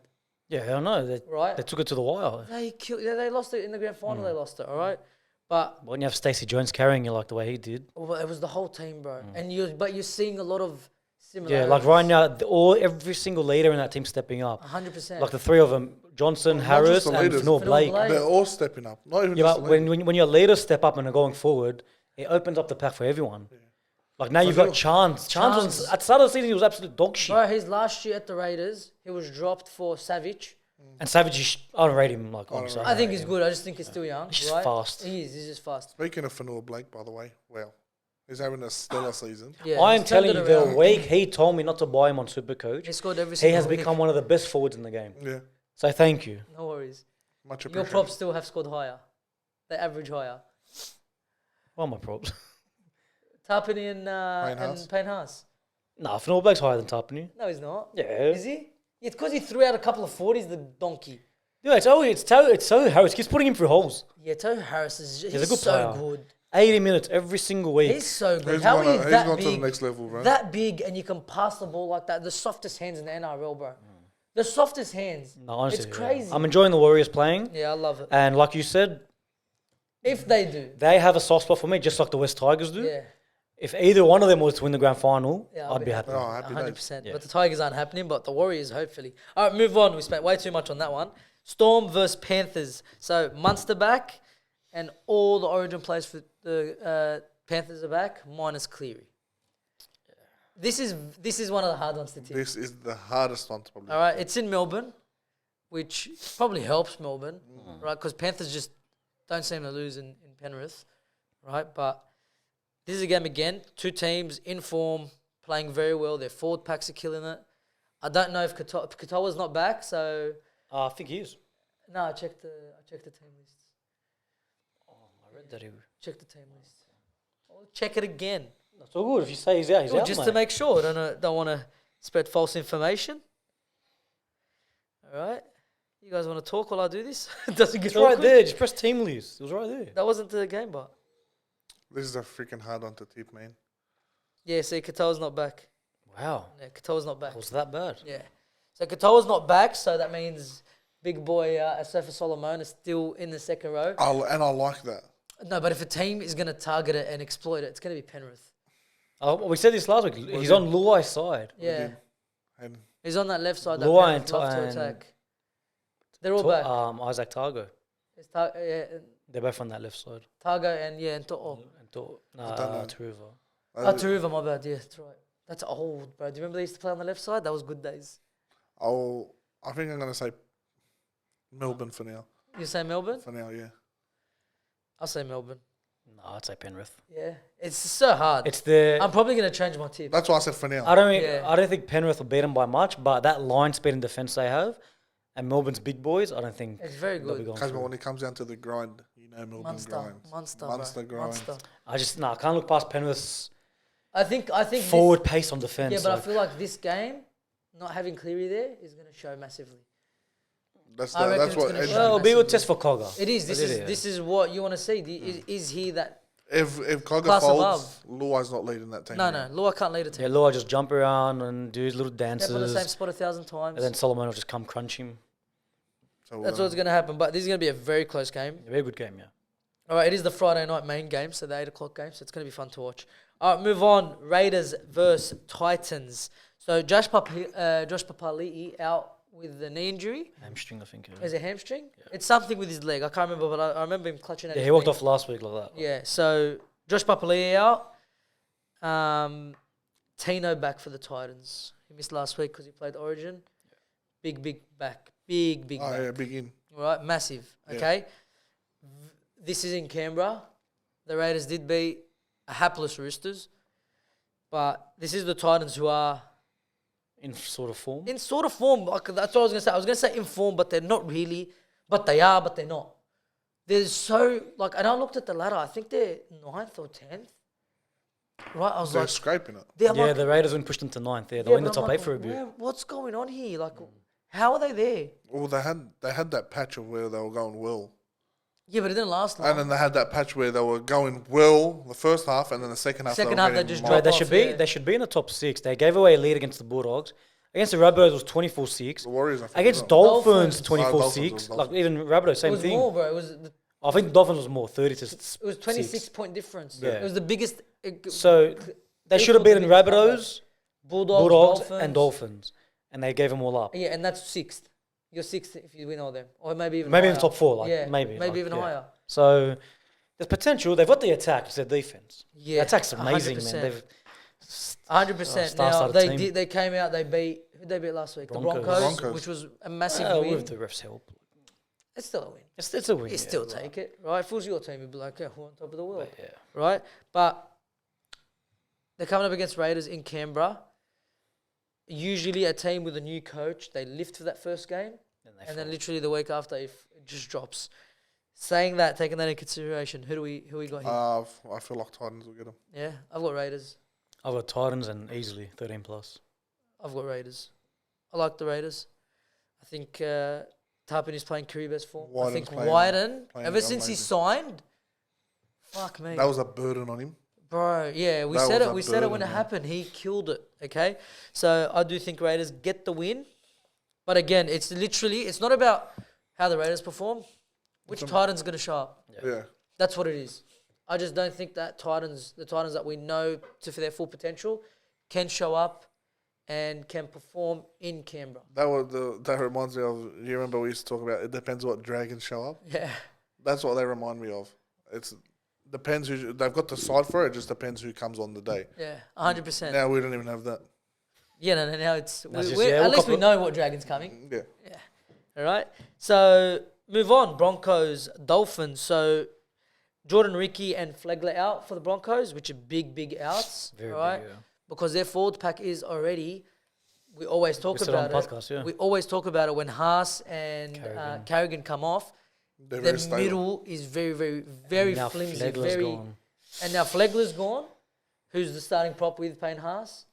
Speaker 3: Yeah, hell no. They
Speaker 1: right?
Speaker 3: took it to the wire.
Speaker 1: They killed. Yeah, they lost it in the grand final. They lost it. All right, but
Speaker 3: When you have Stacey Jones carrying you like the way he did.
Speaker 1: well, it was the whole team, bro. And you're seeing a lot of
Speaker 3: Yeah,
Speaker 1: similarities.
Speaker 3: like right now, every single leader in that team stepping up.
Speaker 1: 100%.
Speaker 3: Like the three of them, Johnson,
Speaker 2: Not
Speaker 3: Harris,
Speaker 2: just the
Speaker 3: and
Speaker 2: leaders.
Speaker 3: Fanua
Speaker 1: Fanua
Speaker 3: Blake.
Speaker 1: Blake.
Speaker 2: They're all stepping up. Not even
Speaker 3: Yeah,
Speaker 2: just
Speaker 3: but
Speaker 2: the leaders.
Speaker 3: when your leaders step up and are going forward, it opens up the pack for everyone. Like now you've got Chance. Chance was, at the start of the season, he was absolute dog shit.
Speaker 1: Bro, his last year at the Raiders, he was dropped for Savage.
Speaker 3: And Savage, I don't rate him like honestly.
Speaker 1: I think he's good. I just think he's still young.
Speaker 3: He's just
Speaker 1: right?
Speaker 3: fast.
Speaker 1: He is. He's just fast.
Speaker 2: Speaking of Fanua Blake, by the way, well, he's having a stellar season.
Speaker 1: Yeah,
Speaker 3: I am
Speaker 1: he's turned
Speaker 3: telling
Speaker 1: it
Speaker 3: you, the
Speaker 1: around.
Speaker 3: week he told me not to buy him on Supercoach,
Speaker 1: He scored every
Speaker 3: he
Speaker 1: single
Speaker 3: has
Speaker 1: week.
Speaker 3: become one of the best forwards in the game.
Speaker 2: Yeah,
Speaker 3: So thank you.
Speaker 1: No worries.
Speaker 2: much
Speaker 1: Your
Speaker 2: appreciated.
Speaker 1: props still have scored higher. They average higher.
Speaker 3: What are my props?
Speaker 1: Tapani and
Speaker 2: Haas?
Speaker 1: Payne Haas.
Speaker 3: Nah, Fanua Blake's higher than Tapani.
Speaker 1: No, he's not.
Speaker 3: Yeah.
Speaker 1: Is he? It's because he threw out a couple of 40s, the donkey.
Speaker 3: Yeah, it's so Harris keeps putting him through holes.
Speaker 1: Yeah, Toe Harris is
Speaker 3: He's a good
Speaker 1: so
Speaker 3: player.
Speaker 1: good.
Speaker 3: 80 minutes every single week.
Speaker 1: He's so good.
Speaker 2: He's
Speaker 1: How
Speaker 2: gone,
Speaker 1: are you
Speaker 2: he's
Speaker 1: that
Speaker 2: gone
Speaker 1: big?
Speaker 2: to the next level, bro.
Speaker 1: That big and you can pass the ball like that. The softest hands in the NRL, bro. The softest hands.
Speaker 3: No, honestly,
Speaker 1: It's
Speaker 3: yeah.
Speaker 1: crazy.
Speaker 3: I'm enjoying the Warriors playing.
Speaker 1: Yeah, I love it.
Speaker 3: And like you said,
Speaker 1: If they do.
Speaker 3: they have a soft spot for me, just like the West Tigers do.
Speaker 1: Yeah.
Speaker 3: If either one of them was to win the grand final,
Speaker 1: Yeah,
Speaker 3: I'd be happy.
Speaker 2: Oh, happy days.
Speaker 1: 100%.
Speaker 3: Yeah.
Speaker 1: But the Tigers aren't happening, but the Warriors, hopefully. All right, move on. We spent way too much on that one. Storm versus Panthers. So Munster back, and all the origin players for the Panthers are back, minus Cleary. This is one of the hard ones to tip.
Speaker 2: This is the hardest one to probably.
Speaker 1: All right, it's in Melbourne, which probably helps Melbourne, right? Because Panthers just don't seem to lose in Penrith, right? But this is a game again. Two teams in form, playing very well. Their forward packs are killing it. I don't know if Katoa's not back, so
Speaker 3: I think he is.
Speaker 1: no. I checked the team list.
Speaker 3: I read that he...
Speaker 1: Check the team list. I'll check it again.
Speaker 3: That's all good. If you say he's out, he's
Speaker 1: Well,
Speaker 3: out,
Speaker 1: just
Speaker 3: mate.
Speaker 1: to make sure. Don't want to spread false information. All right. You guys want to talk while I do this? It doesn't get
Speaker 3: It's right
Speaker 1: awkward.
Speaker 3: there. Just press team list. It was right there.
Speaker 1: That wasn't the game, but
Speaker 2: This is a freaking hard one to tip, man.
Speaker 1: yeah. See, Katoa's not back.
Speaker 3: Wow.
Speaker 1: Yeah, Katoa's not back.
Speaker 3: Was that bad?
Speaker 1: Yeah. So Katoa's not back, so that means big boy Asafa Solomon is still in the second row.
Speaker 2: I like that.
Speaker 1: No, but if a team is going to target it and exploit it, it's going to be Penrith.
Speaker 3: Oh, we said this last week. He's on Luai's side.
Speaker 1: Yeah.
Speaker 2: And
Speaker 1: He's on that left side that
Speaker 3: Luai
Speaker 1: Penrith love to
Speaker 3: and-
Speaker 1: attack. They're all back.
Speaker 3: Isaac Targo.
Speaker 1: It's yeah,
Speaker 3: They're both on that left side.
Speaker 1: Targo and To'o.
Speaker 3: And To'o.
Speaker 2: I don't know.
Speaker 3: Taruva.
Speaker 1: Taruva, my bad. Yeah, that's right. That's old, bro. Do you remember they used to play on the left side? That was good days.
Speaker 2: I think I'm gonna say Melbourne for now.
Speaker 1: You say Melbourne?
Speaker 2: For now, yeah.
Speaker 1: I'll say Melbourne.
Speaker 3: No, I'd say Penrith.
Speaker 1: Yeah. It's so hard.
Speaker 3: It's the...
Speaker 1: I'm probably going to change my tip.
Speaker 2: That's why I said for now.
Speaker 3: I don't
Speaker 1: Yeah.
Speaker 3: think Penrith will beat them by much, but that line speed and defence they have, and Melbourne's big boys, I don't think
Speaker 1: It's very
Speaker 3: they'll be
Speaker 1: good.
Speaker 3: going
Speaker 2: Because
Speaker 3: through.
Speaker 2: when it comes down to the grind, you know Melbourne grinds.
Speaker 1: Munster, bro.
Speaker 2: grinds.
Speaker 1: Munster.
Speaker 3: I can't look past Penrith's
Speaker 1: I think
Speaker 3: forward pace on defence.
Speaker 1: Yeah, but I feel like this game, not having Cleary there, is going to show massively.
Speaker 2: That's
Speaker 1: I reckon
Speaker 2: that's
Speaker 1: it's
Speaker 2: what.
Speaker 1: gonna
Speaker 2: And
Speaker 1: show.
Speaker 3: Well, it'll be a good
Speaker 1: Massively.
Speaker 3: test for Cogger.
Speaker 1: It is. This
Speaker 3: But
Speaker 1: is
Speaker 3: yeah.
Speaker 1: this is what you want to see. Is he that?
Speaker 2: if Cogger
Speaker 1: Class
Speaker 2: folds,
Speaker 1: above.
Speaker 2: Luai's not leading that team.
Speaker 1: No,
Speaker 2: anymore.
Speaker 1: no. Lua can't lead a
Speaker 3: Yeah,
Speaker 1: team.
Speaker 3: Lua just jump around and do his little
Speaker 1: Step on the same
Speaker 3: dances,
Speaker 1: spot 1,000 times.
Speaker 3: and then Solomon will just come crunch him.
Speaker 2: So
Speaker 1: That's what's going to happen. But this is going to be a very close game.
Speaker 3: A very good game, yeah.
Speaker 1: All right, it is the Friday night main game, so the 8 o'clock game, so it's going to be fun to watch. All right, move on. Raiders versus Titans. So Josh Papali'i out with the knee injury.
Speaker 3: Hamstring, I think.
Speaker 1: Is it hamstring? It's something with his leg. I can't remember, but I remember him clutching at
Speaker 3: Yeah,
Speaker 1: his
Speaker 3: he walked
Speaker 1: knee.
Speaker 3: off last week like that.
Speaker 1: Yeah, so Josh Papali'i out. Tino back for the Titans. He missed last week because he played Origin. Big back. Big
Speaker 2: Oh
Speaker 1: back.
Speaker 2: yeah, big in.
Speaker 1: All right, massive.
Speaker 2: Yeah.
Speaker 1: Okay. This is in Canberra. The Raiders did beat a hapless Roosters. But this is the Titans who are
Speaker 3: In sort of form.
Speaker 1: in sort of form. That's what I was going to say. I was going to say in form, but they're not really. But they are, but they're not. They're so, and I looked at the ladder. I think they're 9th or 10th. Right? I was
Speaker 2: They're
Speaker 1: like,
Speaker 2: scraping it.
Speaker 1: they're
Speaker 3: Yeah,
Speaker 1: like,
Speaker 3: the Raiders wouldn't push them to 9th there. They'll
Speaker 1: yeah,
Speaker 3: win the
Speaker 1: but I'm
Speaker 3: top
Speaker 1: like,
Speaker 3: 8 for a bit.
Speaker 1: what's going on here? Like, how are they there?
Speaker 2: Well, they had that patch of where they were going well,
Speaker 1: Yeah, but it didn't last long.
Speaker 2: and then they had that patch where they were going well the first half, and then the second half.
Speaker 1: Second
Speaker 2: they
Speaker 1: half,
Speaker 2: were
Speaker 1: they
Speaker 2: getting
Speaker 1: just
Speaker 2: mobbed.
Speaker 3: They
Speaker 1: off,
Speaker 3: should be.
Speaker 1: yeah.
Speaker 3: They should be in the top 6. They gave away a lead against the Bulldogs. Against the Rabbitohs was 24-6.
Speaker 2: The Warriors, I think,
Speaker 3: Against
Speaker 2: as well.
Speaker 3: Dolphins,
Speaker 1: Dolphins.
Speaker 3: 24-6.
Speaker 2: Dolphins.
Speaker 3: Like even Rabbitohs,
Speaker 1: it
Speaker 3: same
Speaker 1: was
Speaker 3: thing.
Speaker 1: more, bro. It
Speaker 3: I think the Dolphins was more, 30 to
Speaker 1: it was 26 point difference.
Speaker 3: Yeah.
Speaker 1: It was the biggest.
Speaker 3: So they should have
Speaker 1: equal to
Speaker 3: beaten
Speaker 1: the biggest
Speaker 3: Rabbitohs,
Speaker 1: Bulldogs,
Speaker 3: Bulldogs,
Speaker 1: Dolphins.
Speaker 3: and Dolphins, and they gave them all up.
Speaker 1: Yeah, and that's 6th. You're 6th if you win all them, or maybe even
Speaker 3: Maybe
Speaker 1: higher.
Speaker 3: in top 4, like
Speaker 1: yeah,
Speaker 3: maybe
Speaker 1: even
Speaker 3: yeah.
Speaker 1: higher.
Speaker 3: So there's potential. They've got the attack. It's their defense.
Speaker 1: Yeah,
Speaker 3: the attack's amazing,
Speaker 1: 100%.
Speaker 3: man. They've
Speaker 1: 100%. Now
Speaker 3: star-studded team.
Speaker 1: they came out. They beat who they beat last week?
Speaker 3: Broncos.
Speaker 1: The Broncos,
Speaker 2: Broncos.
Speaker 1: which was a massive win.
Speaker 3: with the refs' help.
Speaker 1: It's still a win.
Speaker 3: It's a win.
Speaker 1: You
Speaker 3: yeah,
Speaker 1: still
Speaker 3: but-
Speaker 1: take it, right? If it was your team, you'd be like, yeah, we're on top of the world,
Speaker 3: but yeah.
Speaker 1: right? But they're coming up against Raiders in Canberra. Usually, a team with a new coach, they lift for that first game, and then literally the week after, it just drops. Saying that, taking that into consideration, who we got here?
Speaker 2: I feel like Titans will get them.
Speaker 1: Yeah, I've got Raiders.
Speaker 3: I've got Titans and easily 13 plus.
Speaker 1: I've got Raiders. I like the Raiders. I think Tarpin is playing career best form. I
Speaker 2: Wyden's
Speaker 1: think
Speaker 2: playing
Speaker 1: Wyden, ever since he
Speaker 2: amazing.
Speaker 1: signed, fuck me.
Speaker 2: That was a burden on him.
Speaker 1: Bro, yeah, we
Speaker 2: That
Speaker 1: said
Speaker 2: was
Speaker 1: it.
Speaker 2: a
Speaker 1: We said it when it
Speaker 2: burden, man.
Speaker 1: happened. He killed it. Okay, so I do think Raiders get the win, but again, it's not about how the Raiders perform. Which Titans going to show up?
Speaker 2: Yeah.
Speaker 1: That's what it is. I just don't think that the Titans that we know for their full potential, can show up and can perform in Canberra.
Speaker 2: That reminds me of, you remember we used to talk about, it depends what dragons show up?
Speaker 1: Yeah,
Speaker 2: That's what they remind me of. It's depends who, they've got the side for it, just depends who comes on the day.
Speaker 1: yeah, 100%.
Speaker 2: Now we don't even have that.
Speaker 1: Yeah, no, now it's
Speaker 3: That's just-
Speaker 1: we're,
Speaker 3: yeah,
Speaker 1: at
Speaker 3: we'll
Speaker 1: least we
Speaker 3: couple-
Speaker 1: know what dragon's coming.
Speaker 2: Yeah.
Speaker 1: All right, so move on. Broncos, Dolphins. So Jordan Ricky and Flegler out for the Broncos, which are big outs.
Speaker 3: Very
Speaker 1: all right,
Speaker 3: big, yeah.
Speaker 1: because their forward pack is already. We always talk
Speaker 3: said it on
Speaker 1: about it.
Speaker 3: podcast, yeah.
Speaker 1: We always talk about it when Haas and Carrigan come off.
Speaker 2: They're
Speaker 1: The
Speaker 2: very stable.
Speaker 1: middle is very
Speaker 3: Now
Speaker 1: flimsy.
Speaker 3: Flegler's gone.
Speaker 1: And now Flegler's gone, who's the starting prop with Payne Haas,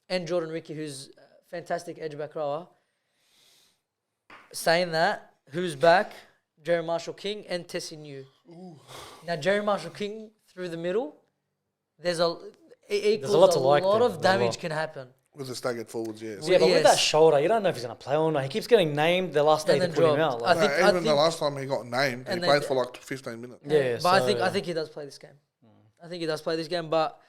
Speaker 1: and Jordan Ricky, who's a fantastic edge back rower. Saying that, who's back? Jerry Marshall King and Tessie New. Now Jerry Marshall King through the middle, there's a
Speaker 3: lot to like there.
Speaker 1: of
Speaker 3: There's a
Speaker 1: damage
Speaker 3: lot.
Speaker 1: can happen.
Speaker 2: With the staggered forwards, yes.
Speaker 3: Yeah, but with
Speaker 1: Yes.
Speaker 3: that shoulder, you don't know if he's going to play or not. He keeps getting named the last day
Speaker 1: And
Speaker 3: they
Speaker 1: then
Speaker 3: put him
Speaker 1: dropped.
Speaker 3: out. Like,
Speaker 1: I
Speaker 2: Even
Speaker 1: think-
Speaker 2: the last time he got named, he
Speaker 1: and
Speaker 2: played
Speaker 1: they-
Speaker 2: for like 15 minutes.
Speaker 3: yeah,
Speaker 1: But
Speaker 3: so,
Speaker 1: I think he does play this game. I think he does play this game, but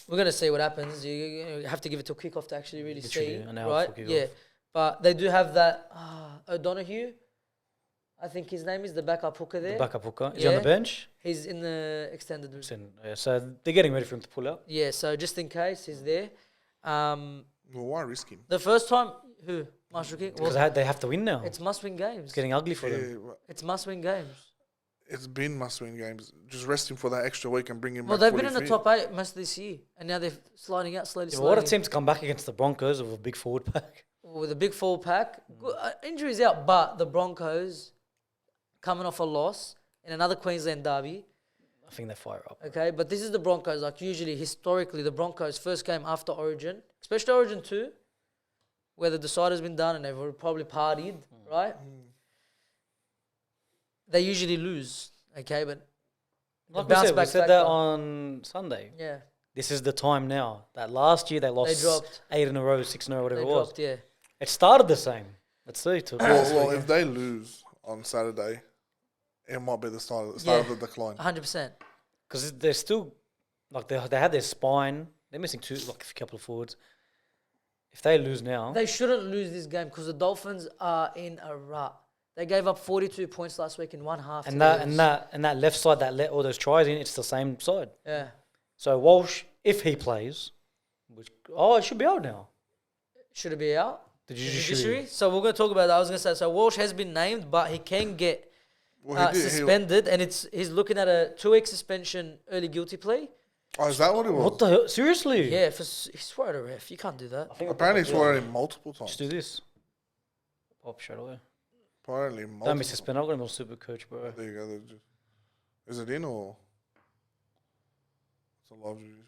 Speaker 1: we're gonna see what happens. You have to give it till kickoff to actually really
Speaker 3: Literally,
Speaker 1: see,
Speaker 3: an hour
Speaker 1: right?
Speaker 3: before kickoff.
Speaker 1: Yeah, but they do have that O'Donoghue. I think his name is the backup hooker there.
Speaker 3: the backup hooker. Is he on the
Speaker 1: Yeah.
Speaker 3: bench?
Speaker 1: He's in the extended.
Speaker 3: So they're getting ready for him to pull out.
Speaker 1: Yeah, so just in case he's there.
Speaker 2: Well, why risk him?
Speaker 1: The first time, who Marshall King?
Speaker 3: Because
Speaker 1: Well,
Speaker 3: they have to win now.
Speaker 1: it's must-win games.
Speaker 3: It's getting ugly for
Speaker 2: Yeah,
Speaker 3: them.
Speaker 2: well,
Speaker 1: It's must-win games.
Speaker 2: it's been must-win games. Just rest him for that extra week and bring him
Speaker 1: Well,
Speaker 2: back.
Speaker 1: they've been in the
Speaker 2: fully
Speaker 1: top 8 most of this year, and now they're sliding out slowly.
Speaker 3: Yeah, but what a
Speaker 1: slowly.
Speaker 3: team to come back against the Broncos with a big forward pack.
Speaker 1: With a big full pack. Good, injuries out, but the Broncos coming off a loss in another Queensland derby.
Speaker 3: I think they fire up.
Speaker 1: Okay, but this is the Broncos. Like usually, historically, the Broncos' first game after Origin, especially Origin 2, where the decider's been done and they've probably partied, right? They usually lose, okay? But
Speaker 3: Like
Speaker 1: bounce
Speaker 3: we
Speaker 1: back
Speaker 3: said that
Speaker 1: factor.
Speaker 3: on Sunday.
Speaker 1: yeah,
Speaker 3: This is the time now. That last year they lost
Speaker 1: dropped.
Speaker 3: 8 in a row, 6 in a row, whatever
Speaker 1: they
Speaker 3: it was.
Speaker 1: dropped, yeah.
Speaker 3: It started the same. Let's see.
Speaker 2: Well, if they lose on Saturday, it might be the start of the decline.
Speaker 1: 100%.
Speaker 3: Because they're still, like, they had their spine. They're missing a couple of forwards. If they lose now,
Speaker 1: They shouldn't lose this game because the Dolphins are in a rut. They gave up 42 points last week in one half.
Speaker 3: and that left side that let all those tries in, it's the same side.
Speaker 1: Yeah.
Speaker 3: So Walsh, if he plays, it should be out now.
Speaker 1: Should it be out?
Speaker 3: The
Speaker 1: Judiciary? So we're going to talk about that. I was going to say, so Walsh has been named, but he can get suspended, and he's looking at a 2-week suspension, early guilty plea.
Speaker 2: Oh, is that what it was?
Speaker 3: What the hell? Seriously?
Speaker 1: Yeah, he swore at a ref. You can't do that.
Speaker 2: Apparently, he swore at him multiple times.
Speaker 3: Just do this. Pop straight away.
Speaker 2: Apparently, multiple.
Speaker 3: Don't be suspended. I'm going to be a super coach, bro.
Speaker 2: There you go. Is it in or? It's a live judiciary.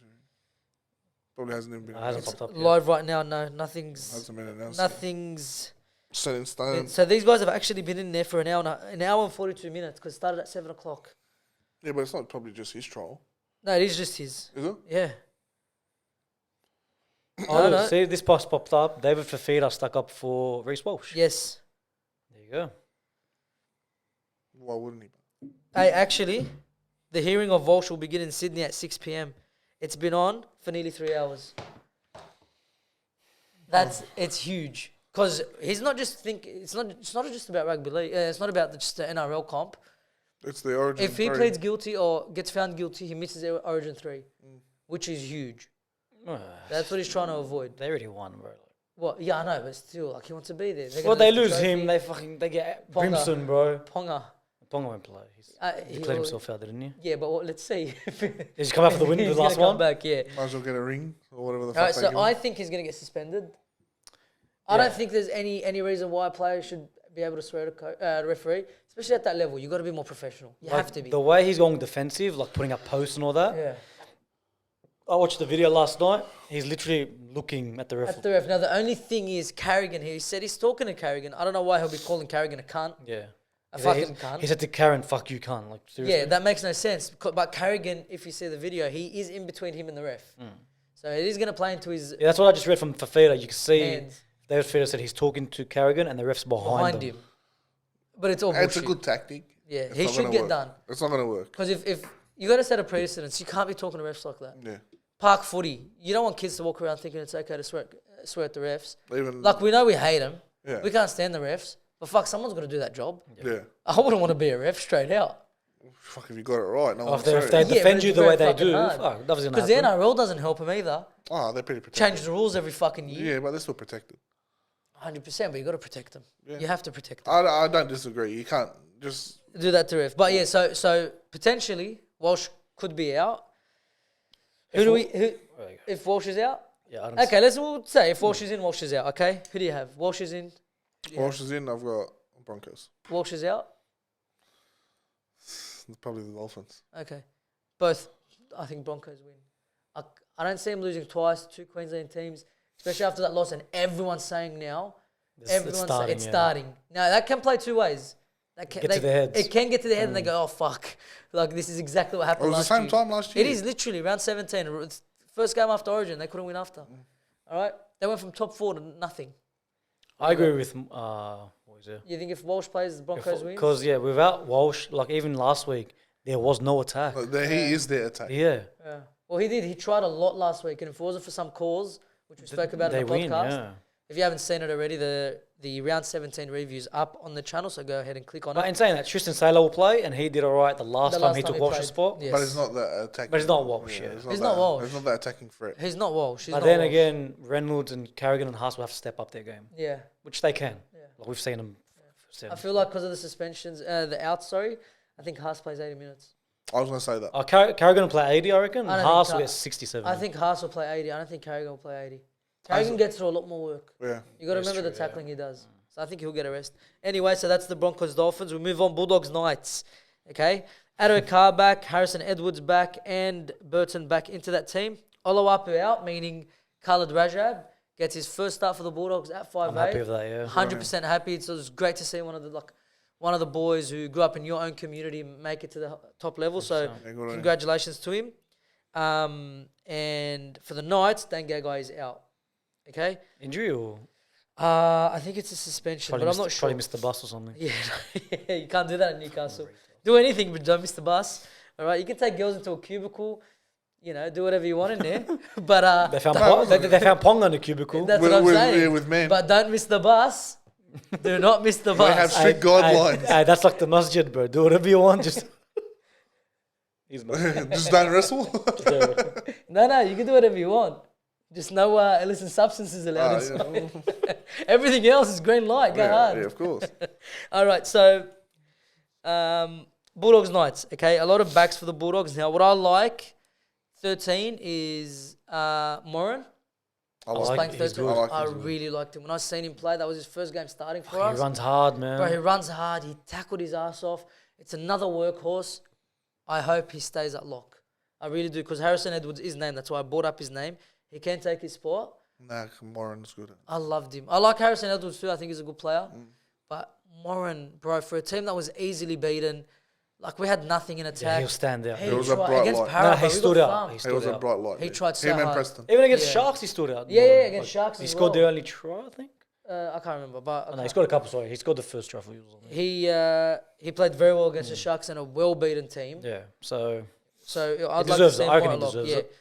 Speaker 2: Probably hasn't even been
Speaker 3: It hasn't
Speaker 2: announced.
Speaker 3: popped up yet.
Speaker 1: Live right now, no, nothing's
Speaker 2: Hasn't been announced.
Speaker 1: nothing's.
Speaker 2: Set in stone.
Speaker 1: So these guys have actually been in there for an hour and 42 minutes because it started at 7 o'clock.
Speaker 2: Yeah, but it's not probably just his trial.
Speaker 1: No, it is just his.
Speaker 2: Is it?
Speaker 1: Yeah.
Speaker 3: Oh,
Speaker 1: no.
Speaker 3: see, this post popped up. David Fafita stuck up for Reece Walsh.
Speaker 1: Yes.
Speaker 3: There you go.
Speaker 2: Why wouldn't he?
Speaker 1: Hey, actually, the hearing of Walsh will begin in Sydney at 6 p.m. It's been on for nearly 3 hours. It's huge because he's not just it's not just about rugby league. It's not about just the NRL comp.
Speaker 2: It's the origin.
Speaker 1: If he pleads guilty or gets found guilty, he misses Origin 3, which is huge. That's what he's trying to avoid.
Speaker 3: They already won, bro.
Speaker 1: Well, yeah, I know, but still, like he wants to be there.
Speaker 3: Well, they lose him. They get
Speaker 1: Ponga.
Speaker 3: Brimson, bro.
Speaker 1: Ponga.
Speaker 3: Ponga won't play. He
Speaker 1: He
Speaker 3: played himself out, didn't he?
Speaker 1: Yeah, but let's see.
Speaker 3: Did he come out for the win? The
Speaker 1: He's
Speaker 3: last
Speaker 1: gonna
Speaker 3: one.
Speaker 1: come back, yeah.
Speaker 2: Might as well get a ring or whatever the
Speaker 1: All
Speaker 2: fuck
Speaker 1: right,
Speaker 2: they
Speaker 1: so
Speaker 2: give
Speaker 1: I
Speaker 2: him.
Speaker 1: think he's going to get suspended. I don't think there's any reason why a player should be able to swear at a referee, especially at that level. You got to be more professional. You have to be.
Speaker 3: The way he's going defensive, like putting up posts and all that.
Speaker 1: Yeah.
Speaker 3: I watched the video last night. He's literally looking at the ref.
Speaker 1: At the ref. Now the only thing is Carrigan here. He said he's talking to Carrigan. I don't know why he'll be calling Carrigan a cunt.
Speaker 3: Yeah.
Speaker 1: A fucking cunt.
Speaker 3: He said to Karen, "Fuck you, cunt." Like seriously.
Speaker 1: Yeah, that makes no sense. But Carrigan, if you see the video, he is in between him and the ref. So it is going to play into his
Speaker 3: Yeah, that's what I just read from Fafita. You can see
Speaker 1: hands
Speaker 3: David Fafita said he's talking to Carrigan and the ref's behind
Speaker 1: him. But it's all
Speaker 2: It's a
Speaker 1: bullshit.
Speaker 2: good tactic.
Speaker 1: Yeah,
Speaker 2: It's
Speaker 1: he
Speaker 2: not
Speaker 1: should
Speaker 2: gonna
Speaker 1: get
Speaker 2: work.
Speaker 1: done.
Speaker 2: It's not going to work.
Speaker 1: Because if you got to set a precedence, you can't be talking to refs like that.
Speaker 2: Yeah.
Speaker 1: Park footy, you don't want kids to walk around thinking it's okay to swear at the refs.
Speaker 2: Even
Speaker 1: Like, we know we hate them.
Speaker 2: Yeah.
Speaker 1: We can't stand the refs. But fuck, someone's got to do that job.
Speaker 2: yeah.
Speaker 1: I wouldn't want to be a ref straight out.
Speaker 2: Fuck, if you got it right, no
Speaker 3: If
Speaker 2: one's
Speaker 3: they, if
Speaker 2: sorry.
Speaker 3: they defend
Speaker 1: but
Speaker 3: you
Speaker 1: it's
Speaker 3: the way
Speaker 1: very
Speaker 3: they
Speaker 1: fucking
Speaker 3: do,
Speaker 1: hard.
Speaker 3: fuck, that was gonna
Speaker 1: Because the
Speaker 3: happen.
Speaker 1: NRL doesn't help him either.
Speaker 2: Oh, they're pretty protected.
Speaker 1: Change the rules every fucking year.
Speaker 2: Yeah, but they're still protected.
Speaker 1: 100%, but you got to protect them.
Speaker 2: Yeah.
Speaker 1: You have to protect them.
Speaker 2: I don't disagree. You can't just...
Speaker 1: Do that to ref. But yeah, so potentially Walsh could be out. If Walsh is out?
Speaker 3: Yeah, I don't
Speaker 1: Okay, we'll say if Walsh is in, Walsh is out. Okay, who do you have? Walsh is in.
Speaker 2: Walsh is in, I've got Broncos.
Speaker 1: Walsh is out.
Speaker 2: Probably the Dolphins.
Speaker 1: Okay, both. I think Broncos win. I don't see him losing twice. 2 Queensland teams, especially after that loss, and everyone's saying now. It's starting. Now that can play 2 ways. That can,
Speaker 3: Get to their heads.
Speaker 1: It can get to their head, and they go, "Oh fuck!" Like this is exactly what happened.
Speaker 2: It was
Speaker 1: last
Speaker 2: the same
Speaker 1: year.
Speaker 2: time last year.
Speaker 1: It is literally round 17. It's first game after Origin, they couldn't win after. All right, they went from top 4 to nothing.
Speaker 3: I agree with what was it?
Speaker 1: You think if Walsh plays, the Broncos win?
Speaker 3: Because without Walsh, like even last week, there was no attack.
Speaker 2: He is their attack.
Speaker 3: Yeah.
Speaker 1: Yeah. Well, he did. He tried a lot last week, and if it wasn't for some cause, which we spoke about in the
Speaker 3: They
Speaker 1: podcast,
Speaker 3: win, yeah.
Speaker 1: if you haven't seen it already, the round 17 review's up on the channel, so go ahead and click on
Speaker 3: But
Speaker 1: it.
Speaker 3: in saying that, Tristan Saylor will play, and he did all right the last time he took Walsh's
Speaker 1: played.
Speaker 3: spot.
Speaker 1: Yes.
Speaker 2: But it's not that attacking.
Speaker 3: But it's not Walsh, yeah.
Speaker 1: He's not Walsh.
Speaker 2: It's not that attacking threat.
Speaker 1: He's not Walsh. He's
Speaker 3: But
Speaker 1: not
Speaker 3: then
Speaker 1: Walsh.
Speaker 3: again, Reynolds and Carrigan and Haas will have to step up their game,
Speaker 1: Yeah.
Speaker 3: which they can.
Speaker 1: Yeah.
Speaker 3: Like we've seen them.
Speaker 1: I feel like because of the suspensions, the outs, sorry, I think Haas plays 80 minutes.
Speaker 2: I was going to say that.
Speaker 3: Carrigan will play 80, I reckon.
Speaker 1: I
Speaker 3: And
Speaker 1: don't
Speaker 3: Haas
Speaker 1: think
Speaker 3: will get 67.
Speaker 1: I think Haas will play 80. I don't think Carrigan will play 80. Carrigan gets through a lot more work.
Speaker 2: Yeah.
Speaker 1: You got to remember the tackling he does. So I think he'll get a rest. Anyway, so that's the Broncos Dolphins. We move on. Bulldogs Knights. Okay. Addo Carr back, Harrison Edwards back, and Burton back into that team. Olowapu out, meaning Khalid Rajab. gets his first start for the Bulldogs at 5'8".
Speaker 3: I'm happy with that, yeah.
Speaker 1: 100% happy. So it's great to see one of the boys who grew up in your own community make it to the top level. So congratulations to him. And for the Knights, Dan Gagai is out. Okay?
Speaker 3: Injury or?
Speaker 1: I think it's a suspension, but I'm not sure.
Speaker 3: Probably missed the bus or something.
Speaker 1: Yeah, you can't do that in Newcastle. Do anything, but don't miss the bus. All right, you can take girls into a cubicle, do whatever you want in there. But
Speaker 3: They found Pong on the cubicle.
Speaker 1: that's what I'm saying.
Speaker 2: Yeah, with men.
Speaker 1: But don't miss the bus. Do not miss the bus.
Speaker 2: They have strict guidelines.
Speaker 3: That's like the masjid, bro. Do whatever you want. Just
Speaker 2: Just don't wrestle.
Speaker 1: No, you can do whatever you want. Just no illicit substances allowed. Everything else is green light. Go hard.
Speaker 2: Yeah, of course.
Speaker 1: All right, so Bulldogs Knights. Okay, a lot of backs for the Bulldogs. Now, what I like, 13 is Moran.
Speaker 2: I
Speaker 1: was playing
Speaker 3: he's
Speaker 1: 13.
Speaker 3: good.
Speaker 1: I really liked him. When I seen him play, that was his first game starting for us.
Speaker 3: He runs hard, man.
Speaker 1: Bro, he runs hard. He tackled his ass off. It's another workhorse. I hope he stays at lock. I really do, because Harrison Edwards is his name. That's why I brought up his name. He can take his spot.
Speaker 2: Nah, Moran's good.
Speaker 1: I loved him. I like Harrison Edwards too. I think he's a good player. But Moran, bro, for a team that was easily beaten, like we had nothing in attack.
Speaker 3: Yeah, he'll stand out.
Speaker 1: He
Speaker 2: It was a
Speaker 1: tried
Speaker 2: bright
Speaker 1: against
Speaker 2: light.
Speaker 1: Para,
Speaker 3: No,
Speaker 1: bro,
Speaker 3: he
Speaker 1: we
Speaker 3: stood
Speaker 1: got
Speaker 3: out.
Speaker 1: thumped.
Speaker 2: It was a bright light.
Speaker 1: He tried so
Speaker 2: Him and
Speaker 1: hard.
Speaker 2: Preston.
Speaker 3: Even against
Speaker 1: Yeah.
Speaker 3: Sharks, he stood out.
Speaker 1: Yeah,
Speaker 3: more.
Speaker 1: against Sharks
Speaker 3: He
Speaker 1: as
Speaker 3: scored
Speaker 1: well.
Speaker 3: the only try, I think.
Speaker 1: I can't remember, but
Speaker 3: Oh, no, he scored a couple. Sorry, he scored the first try for you.
Speaker 1: he played very well against the Sharks and a well-beaten team.
Speaker 3: Yeah, so
Speaker 1: So I'd like to
Speaker 3: deserves
Speaker 1: see
Speaker 3: it.
Speaker 1: him
Speaker 3: I reckon
Speaker 1: quite
Speaker 3: he
Speaker 1: a lot.
Speaker 3: deserves
Speaker 1: Yeah,
Speaker 3: it.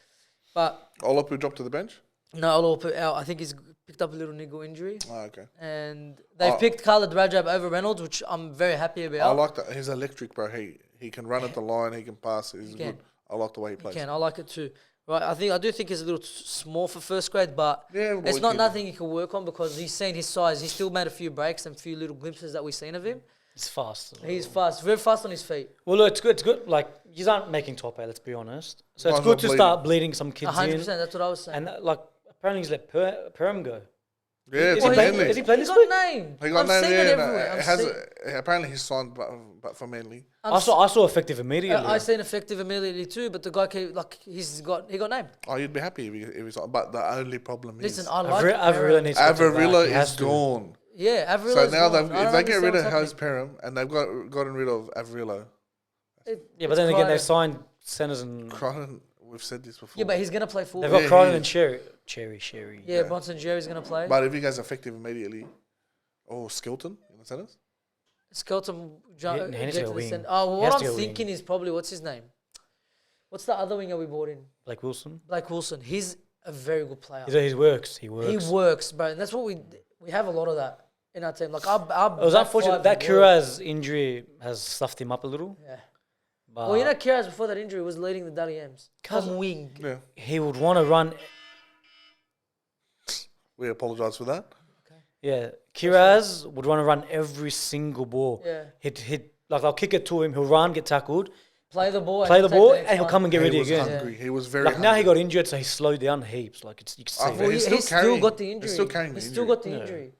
Speaker 1: but
Speaker 2: Olapu dropped to the bench.
Speaker 1: no, I'll put out. I think he's picked up a little niggle injury,
Speaker 2: Oh, okay.
Speaker 1: and they've picked Khalid Rajab over Reynolds, which I'm very happy about.
Speaker 2: I like that. He's electric, bro. He can run at the line. He can pass. He's
Speaker 1: can.
Speaker 2: good. I like the way he plays.
Speaker 1: I like it too. Right, I do think he's a little small for first grade, but
Speaker 2: Yeah,
Speaker 1: it's
Speaker 2: we
Speaker 1: not
Speaker 2: can-
Speaker 1: nothing he can work on, because he's seen his size. He's still made a few breaks and a few little glimpses that we've seen of him.
Speaker 3: it's fast.
Speaker 1: He's fast, very fast on his feet.
Speaker 3: Well, look, it's good. It's good. Like, he's not making top 8, let's be honest. So
Speaker 2: Might
Speaker 3: it's
Speaker 2: as
Speaker 3: good
Speaker 2: well
Speaker 3: to
Speaker 2: bleed
Speaker 3: start bleeding some kids
Speaker 1: 100%.
Speaker 3: in.
Speaker 1: That's what I was saying.
Speaker 3: And apparently he's let Perm go.
Speaker 2: Yeah,
Speaker 3: Is
Speaker 2: for
Speaker 3: he playing-
Speaker 2: Manly.
Speaker 3: is he playing
Speaker 1: He
Speaker 3: this
Speaker 1: got
Speaker 3: week?
Speaker 1: named.
Speaker 2: He got
Speaker 1: I'm
Speaker 2: named.
Speaker 1: seeing
Speaker 2: Yeah,
Speaker 1: it
Speaker 2: no,
Speaker 1: everywhere.
Speaker 2: it has. Apparently, he's signed, but for Manly.
Speaker 3: I saw effective immediately.
Speaker 1: I seen effective immediately too, but the guy he got named.
Speaker 2: Oh, you'd be happy if he's. But the only problem is
Speaker 1: Listen, I like
Speaker 3: Avrila needs to go back.
Speaker 2: Avrila
Speaker 3: He has
Speaker 2: is
Speaker 3: to.
Speaker 2: gone.
Speaker 1: Yeah, Avrilo.
Speaker 2: So now if they get rid of
Speaker 1: House
Speaker 2: Hose Perham and they've gotten rid of Avrilo,
Speaker 3: Yeah, but then again, they've signed centers and
Speaker 2: Crichton, we've said this before.
Speaker 1: Yeah, but he's gonna play full.
Speaker 3: they've
Speaker 1: Yeah,
Speaker 3: got
Speaker 2: Yeah,
Speaker 3: Crichton
Speaker 2: he
Speaker 3: and Sherry.
Speaker 1: yeah, Bronson Jerry's gonna play.
Speaker 2: But if he goes effective immediately, Skilton in the centers.
Speaker 1: Skelton
Speaker 3: He needs
Speaker 1: get
Speaker 3: to
Speaker 1: to
Speaker 3: go
Speaker 1: the
Speaker 3: wing.
Speaker 1: centre. Oh, well,
Speaker 3: He has
Speaker 1: what
Speaker 3: to
Speaker 1: I'm
Speaker 3: go
Speaker 1: thinking is probably what's his name? What's the other winger we bought in?
Speaker 3: Blake Wilson.
Speaker 1: Blake Wilson. He's a very good player.
Speaker 3: He works.
Speaker 1: He works, bro, and that's what we have a lot of that in our team. Like our
Speaker 3: It was
Speaker 1: back
Speaker 3: unfortunate
Speaker 1: five
Speaker 3: that
Speaker 1: work.
Speaker 3: Kira's injury has stuffed him up a little.
Speaker 1: Yeah.
Speaker 3: But
Speaker 1: Well, Kiraz before that injury was leading the Dally M's. On wing.
Speaker 2: Yeah,
Speaker 3: he would want to run.
Speaker 2: we apologise for that.
Speaker 3: Yeah, Kiraz would want to run every single ball.
Speaker 1: Yeah.
Speaker 3: Like I'll kick it to him. He'll run, get tackled,
Speaker 1: Play the ball.
Speaker 3: play the
Speaker 1: take
Speaker 3: ball,
Speaker 1: next
Speaker 3: and he'll
Speaker 1: one.
Speaker 3: come and get
Speaker 2: He
Speaker 3: ready
Speaker 2: was
Speaker 3: again.
Speaker 2: hungry. He was very
Speaker 3: Like now he
Speaker 2: hungry.
Speaker 3: got injured, so he slowed down heaps. Like you can see.
Speaker 2: Well,
Speaker 1: Well,
Speaker 2: He's
Speaker 1: he
Speaker 2: still
Speaker 1: still got the
Speaker 2: carrying-
Speaker 1: injury.
Speaker 2: he's still carrying the
Speaker 1: He still
Speaker 2: injury.
Speaker 1: got the
Speaker 3: Yeah.
Speaker 1: injury.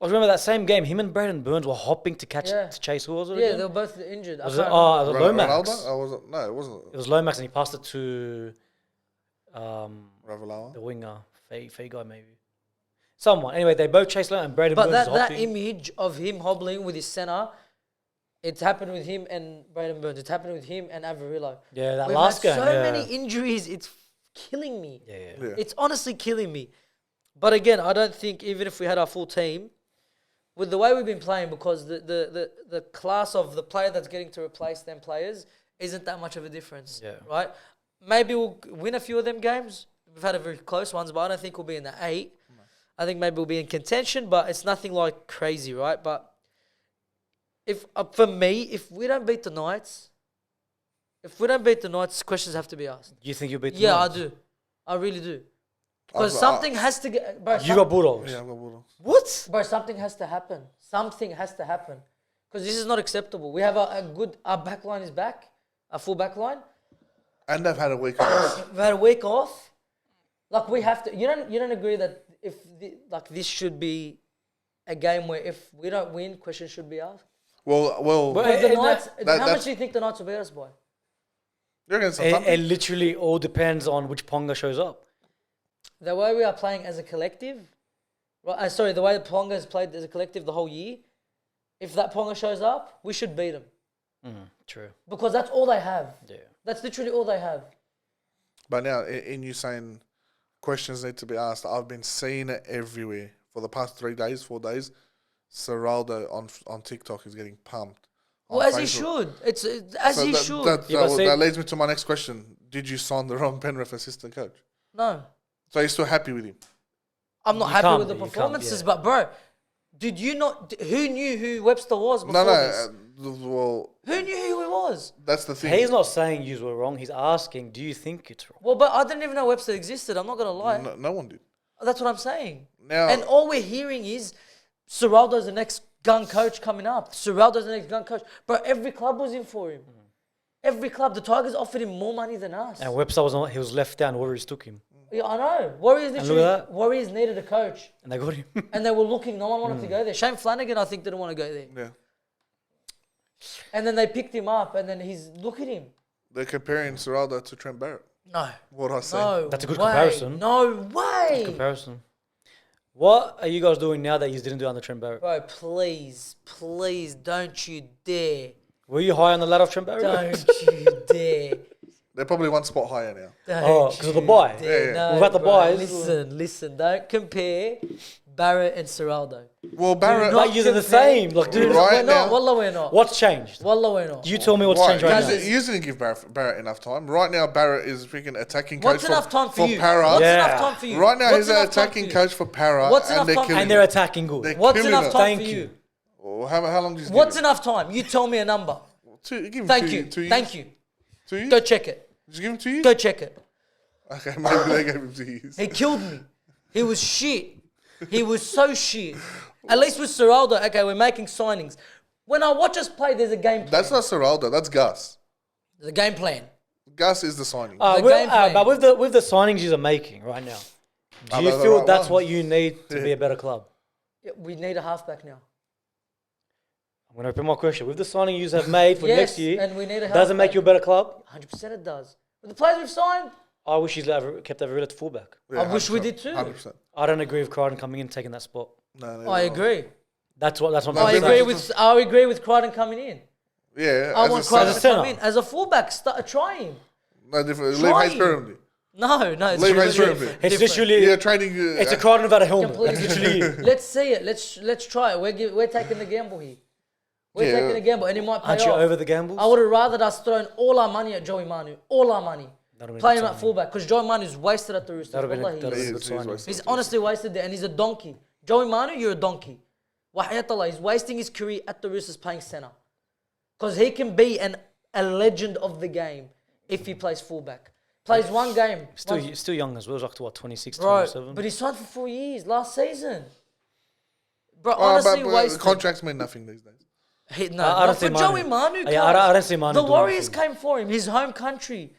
Speaker 3: I remember that same game. Him and Braden Burns were hopping to catch
Speaker 1: Yeah.
Speaker 3: to chase. Who was it?
Speaker 1: Yeah,
Speaker 3: again?
Speaker 1: they were both injured.
Speaker 3: Was it? Oh, it was Lomax.
Speaker 2: Ronaldo? I wasn't. No, it wasn't.
Speaker 3: It was Lomax, and he passed it to the
Speaker 2: Ravalawa.
Speaker 3: winger, Fay guy maybe. Someone. Anyway, they both chased Lomax, and Braden
Speaker 1: But
Speaker 3: Burns
Speaker 1: that
Speaker 3: was hopping.
Speaker 1: image of him hobbling with his centre, it's happened with him and Braden Burns. It's happened with him and Averillo.
Speaker 3: Yeah, that
Speaker 1: We've
Speaker 3: last
Speaker 1: had
Speaker 3: game.
Speaker 1: so
Speaker 3: yeah.
Speaker 1: many injuries. It's killing me.
Speaker 3: Yeah.
Speaker 2: Yeah.
Speaker 1: It's honestly killing me. But again, I don't think even if we had our full team, with the way we've been playing, because the class of the player that's getting to replace them players isn't that much of a difference.
Speaker 3: Yeah.
Speaker 1: Right? Maybe we'll win a few of them games. We've had a very close ones, but I don't think we'll be in the 8. I think maybe we'll be in contention, but it's nothing like crazy, right? But if for me, if we don't beat the Knights, questions have to be asked.
Speaker 3: You think you'll beat the
Speaker 1: Yeah, I
Speaker 3: Knights?
Speaker 1: do. I really do. Because
Speaker 2: I've-
Speaker 1: something has to get... Bro,
Speaker 3: You got Bulldogs.
Speaker 2: Yeah, I've got Bulldogs.
Speaker 3: What?
Speaker 1: Bro, something has to happen. Something has to happen. Because this is not acceptable. We have a good... Our back line is back. Our full back line.
Speaker 2: And they've had a week off.
Speaker 1: We've had a week off. Like, we have to... You don't agree that if... this should be a game where if we don't win, questions should be asked?
Speaker 2: Well,
Speaker 1: Because the
Speaker 3: And
Speaker 1: Knights...
Speaker 2: that-
Speaker 1: how
Speaker 2: that's-
Speaker 1: much do you think the Knights will beat us, boy?
Speaker 2: you're against
Speaker 3: It
Speaker 2: something.
Speaker 3: literally all depends on which Ponga shows up.
Speaker 1: The way we are playing as a collective, Right, sorry, the way the Ponga has played as a collective the whole year, if that Ponga shows up, we should beat them.
Speaker 3: True.
Speaker 1: Because that's all they have.
Speaker 3: Yeah.
Speaker 1: That's literally all they have.
Speaker 2: But now, in you saying questions need to be asked, I've been seeing it everywhere for the past 3 days, 4 days. Serraldo on TikTok is getting pumped.
Speaker 1: Well, as he should. He should.
Speaker 2: That leads me to my next question. Did you sign the Ron Penrith assistant coach?
Speaker 1: No.
Speaker 2: So you're still happy with him?
Speaker 1: I'm not
Speaker 3: You
Speaker 1: happy
Speaker 3: can't
Speaker 1: with the
Speaker 3: be, you can't,
Speaker 1: performances,
Speaker 3: yeah.
Speaker 1: but bro, did you not? Who knew who Webster was before this?
Speaker 2: Well,
Speaker 1: Who knew who he was?
Speaker 2: that's the thing.
Speaker 3: He's not saying you were wrong. He's asking, do you think it's wrong?
Speaker 1: Well, but I didn't even know Webster existed. I'm not gonna lie.
Speaker 2: No one did.
Speaker 1: That's what I'm saying.
Speaker 2: Now,
Speaker 1: And all we're hearing is Serraldo's the next gun coach coming up. Serraldo's the next gun coach. Bro, every club was in for him. Every club. The Tigers offered him more money than us.
Speaker 3: And Webster he was left down. Warriors took him.
Speaker 1: Yeah, I know. Warriors
Speaker 3: look
Speaker 1: literally.
Speaker 3: at that.
Speaker 1: Warriors needed a coach,
Speaker 3: And they got him.
Speaker 1: and they were looking. No one wanted to go there. Shane Flanagan, I think, didn't want to go there.
Speaker 2: yeah,
Speaker 1: And then they picked him up, and then look at him.
Speaker 2: they're comparing Serraldo to Trent Barrett.
Speaker 1: No.
Speaker 2: What I say?
Speaker 1: No.
Speaker 3: That's a good
Speaker 1: way.
Speaker 3: comparison.
Speaker 1: No way.
Speaker 3: Comparison. What are you guys doing now that you didn't do under Trent Barrett?
Speaker 1: Bro, please, don't you dare.
Speaker 3: Were you high on the ladder of Trent Barrett?
Speaker 1: Don't you dare.
Speaker 2: They're probably one spot higher now.
Speaker 1: Don't
Speaker 3: 'cause of the
Speaker 1: you
Speaker 3: buy?
Speaker 1: dare.
Speaker 2: Yeah,
Speaker 1: No,
Speaker 3: Without the
Speaker 1: bro,
Speaker 3: buys.
Speaker 1: Listen. Don't compare Barrett and Serraldo.
Speaker 2: Well, Barrett.
Speaker 1: not
Speaker 3: Like, you're the
Speaker 1: compare-
Speaker 3: same. Like, dude,
Speaker 2: Right
Speaker 1: we're not.
Speaker 2: now-
Speaker 1: Wallah, we're not.
Speaker 3: what's changed?
Speaker 1: Wallah, we're not.
Speaker 3: You tell me what's
Speaker 2: Right,
Speaker 3: changed right
Speaker 2: you
Speaker 3: now.
Speaker 2: you didn't give Barrett enough time. Right now, Barrett is freaking attacking coach
Speaker 1: What's enough time for you?
Speaker 2: Para.
Speaker 1: What's
Speaker 3: Yeah.
Speaker 1: enough time for you?
Speaker 2: Right now,
Speaker 1: What's
Speaker 2: he's an
Speaker 1: enough time
Speaker 2: attacking
Speaker 1: for you?
Speaker 2: coach for Para.
Speaker 1: What's enough time-
Speaker 2: killing
Speaker 3: And they're
Speaker 2: it.
Speaker 3: attacking good.
Speaker 2: They're
Speaker 1: What's
Speaker 2: killing
Speaker 1: enough
Speaker 2: it.
Speaker 1: time
Speaker 3: Thank
Speaker 1: for
Speaker 3: you.
Speaker 1: you?
Speaker 2: Well, how long did you
Speaker 1: What's
Speaker 2: give
Speaker 1: enough time? You tell me a number.
Speaker 2: it? Give him
Speaker 1: Thank
Speaker 2: 2
Speaker 1: you.
Speaker 2: years. 2 years?
Speaker 1: Thank you.
Speaker 2: 2 years?
Speaker 1: Go check it.
Speaker 2: Did you give him 2 years?
Speaker 1: Go check it.
Speaker 2: Okay, maybe they gave him 2 years.
Speaker 1: He killed me. He was shit. He was so shit. At least with Serraldo, okay, we're making signings. When I watch us play, there's a game plan.
Speaker 2: That's not Serraldo. That's Gus.
Speaker 1: There's a game plan.
Speaker 2: Gus is the signing.
Speaker 1: The game plan.
Speaker 3: But with the signings you're making right now, do
Speaker 2: Are
Speaker 3: you
Speaker 2: they the
Speaker 3: feel
Speaker 2: right
Speaker 3: that's
Speaker 2: ones?
Speaker 3: what you need to be a better club?
Speaker 1: Yeah, we need a halfback now.
Speaker 3: I'm going to repeat my question. With the signing you have made for
Speaker 1: Yes,
Speaker 3: next year,
Speaker 1: and we need a
Speaker 3: does it make
Speaker 1: halfback.
Speaker 3: you a better club?
Speaker 1: 100% it does. With the players we've signed,
Speaker 3: I wish he's kept Averilla at fullback.
Speaker 2: Yeah,
Speaker 1: I wish we
Speaker 2: 100%,
Speaker 1: did too.
Speaker 2: 100%.
Speaker 3: I don't agree with Crichton coming in and taking that spot.
Speaker 2: No,
Speaker 1: I agree.
Speaker 3: That's what
Speaker 2: No,
Speaker 3: I'm
Speaker 1: I
Speaker 3: saying.
Speaker 1: agree with Crichton coming in.
Speaker 2: Yeah,
Speaker 1: I
Speaker 2: as
Speaker 1: want
Speaker 2: a
Speaker 1: Crichton
Speaker 2: centre.
Speaker 1: to come
Speaker 3: centre.
Speaker 1: in. As a fullback, try him.
Speaker 2: No different.
Speaker 1: Try
Speaker 2: Leave Hayes
Speaker 1: him.
Speaker 2: Perham.
Speaker 1: No, it's
Speaker 2: Leave
Speaker 1: really
Speaker 2: Hayes Perham.
Speaker 1: different.
Speaker 3: It's
Speaker 1: Different.
Speaker 3: literally,
Speaker 2: Yeah, training.
Speaker 3: it's a Crichton without a helmet.
Speaker 1: Completely
Speaker 3: That's literally it.
Speaker 1: Let's see it. Let's try it. We're taking the gamble here. We're
Speaker 2: Yeah.
Speaker 1: taking the gamble, and it might pay
Speaker 3: Aren't you
Speaker 1: off.
Speaker 3: over the gambles?
Speaker 1: I would have rather us thrown all our money at Joey Manu. All our money.
Speaker 3: That'd have been
Speaker 1: Play
Speaker 3: good
Speaker 1: him at
Speaker 3: signing.
Speaker 1: fullback because Joey Manu's wasted at the Roosters.
Speaker 3: That'd have been
Speaker 1: Wallahi,
Speaker 3: that'd have
Speaker 1: he
Speaker 3: been a
Speaker 1: is.
Speaker 3: good signing.
Speaker 2: wasted.
Speaker 1: He's honestly wasted there, and he's a donkey. Joey Manu, you're a donkey. Wahayatullah, he's wasting his career at the Roosters playing centre. Because he can be a legend of the game if he plays fullback. Plays one game.
Speaker 3: Still young as well. He's like to what, 26,
Speaker 1: Bro,
Speaker 3: 27?
Speaker 1: but he signed for 4 years last season. Bro,
Speaker 2: Oh,
Speaker 1: honestly,
Speaker 2: but
Speaker 1: wasted.
Speaker 2: contracts mean nothing these days.
Speaker 1: No,
Speaker 3: I
Speaker 1: not
Speaker 3: don't
Speaker 1: for
Speaker 3: see
Speaker 1: Joey
Speaker 3: Manu.
Speaker 1: Manu.
Speaker 3: Yeah, I don't see Manu
Speaker 1: The
Speaker 3: doing
Speaker 1: Warriors
Speaker 3: anything.
Speaker 1: came for him, his home country,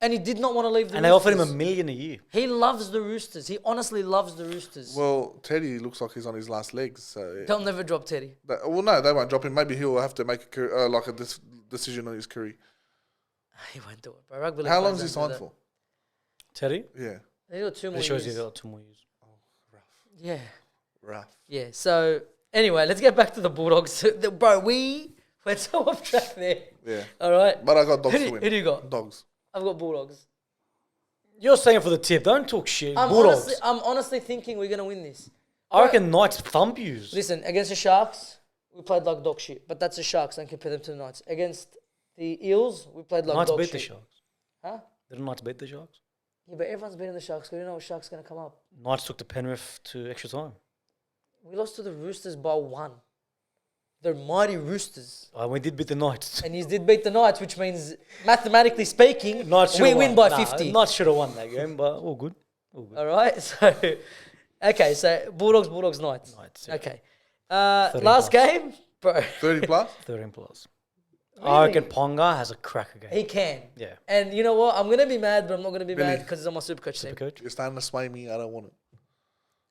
Speaker 1: and he did not want to leave the
Speaker 3: And they
Speaker 1: Roosters.
Speaker 3: offered him $1 million a year.
Speaker 1: He loves the Roosters. He honestly loves the Roosters.
Speaker 2: Well, Teddy looks like he's on his last legs. So,
Speaker 1: They'll never drop Teddy.
Speaker 2: well, no, they won't drop him. Maybe he'll have to make a decision on his career.
Speaker 1: He won't do it, bro. Rugby league
Speaker 2: How
Speaker 1: players
Speaker 2: long is he
Speaker 1: don't do
Speaker 2: signed
Speaker 1: that.
Speaker 2: for?
Speaker 3: Teddy?
Speaker 2: Yeah,
Speaker 1: He got 2 more
Speaker 3: It shows
Speaker 1: years.
Speaker 3: he's got 2 more years.
Speaker 1: Yeah.
Speaker 2: rough.
Speaker 1: Yeah. So, anyway, let's get back to the Bulldogs. Bro, we went so off track there.
Speaker 2: Yeah,
Speaker 1: All right.
Speaker 2: but I got dogs
Speaker 1: Who
Speaker 2: to
Speaker 1: do
Speaker 2: win.
Speaker 1: you got?
Speaker 2: Dogs.
Speaker 1: I've got Bulldogs.
Speaker 3: You're saying for the tip. Don't talk shit.
Speaker 1: I'm
Speaker 3: Bulldogs.
Speaker 1: honestly thinking we're going to win this.
Speaker 3: I reckon Knights thump yous.
Speaker 1: Listen, against the Sharks, we played like dog shit. But that's the Sharks. Don't compare them to the Knights. Against the Eels, we played like
Speaker 3: Knights
Speaker 1: dog
Speaker 3: beat
Speaker 1: shit.
Speaker 3: the Sharks.
Speaker 1: Huh?
Speaker 3: Didn't Knights beat the Sharks?
Speaker 1: Yeah, but everyone's beating the Sharks. We don't know what Sharks going to come up.
Speaker 3: Knights took the Penrith to extra time.
Speaker 1: We lost to the Roosters by 1. They're mighty Roosters.
Speaker 3: We did beat the Knights.
Speaker 1: And you did beat the Knights, which means, mathematically speaking,
Speaker 3: Knights
Speaker 1: we
Speaker 3: should've
Speaker 1: win
Speaker 3: won.
Speaker 1: by 50.
Speaker 3: Knights should have won that game, but all good. All good.
Speaker 1: All right? So, okay, so Bulldogs, Knights.
Speaker 3: Knights, yeah.
Speaker 1: Okay.
Speaker 3: 30
Speaker 1: Last
Speaker 3: plus.
Speaker 1: game, bro,
Speaker 2: 30 plus?
Speaker 3: 13 plus.
Speaker 1: Really?
Speaker 3: I reckon Ponga has a cracker game.
Speaker 1: he can.
Speaker 3: Yeah.
Speaker 1: And you know what? I'm going to be mad, but I'm not going to be
Speaker 2: Billy.
Speaker 1: mad because he's on my Supercoach team.
Speaker 3: Coach.
Speaker 2: You're starting to sway me. I don't want it.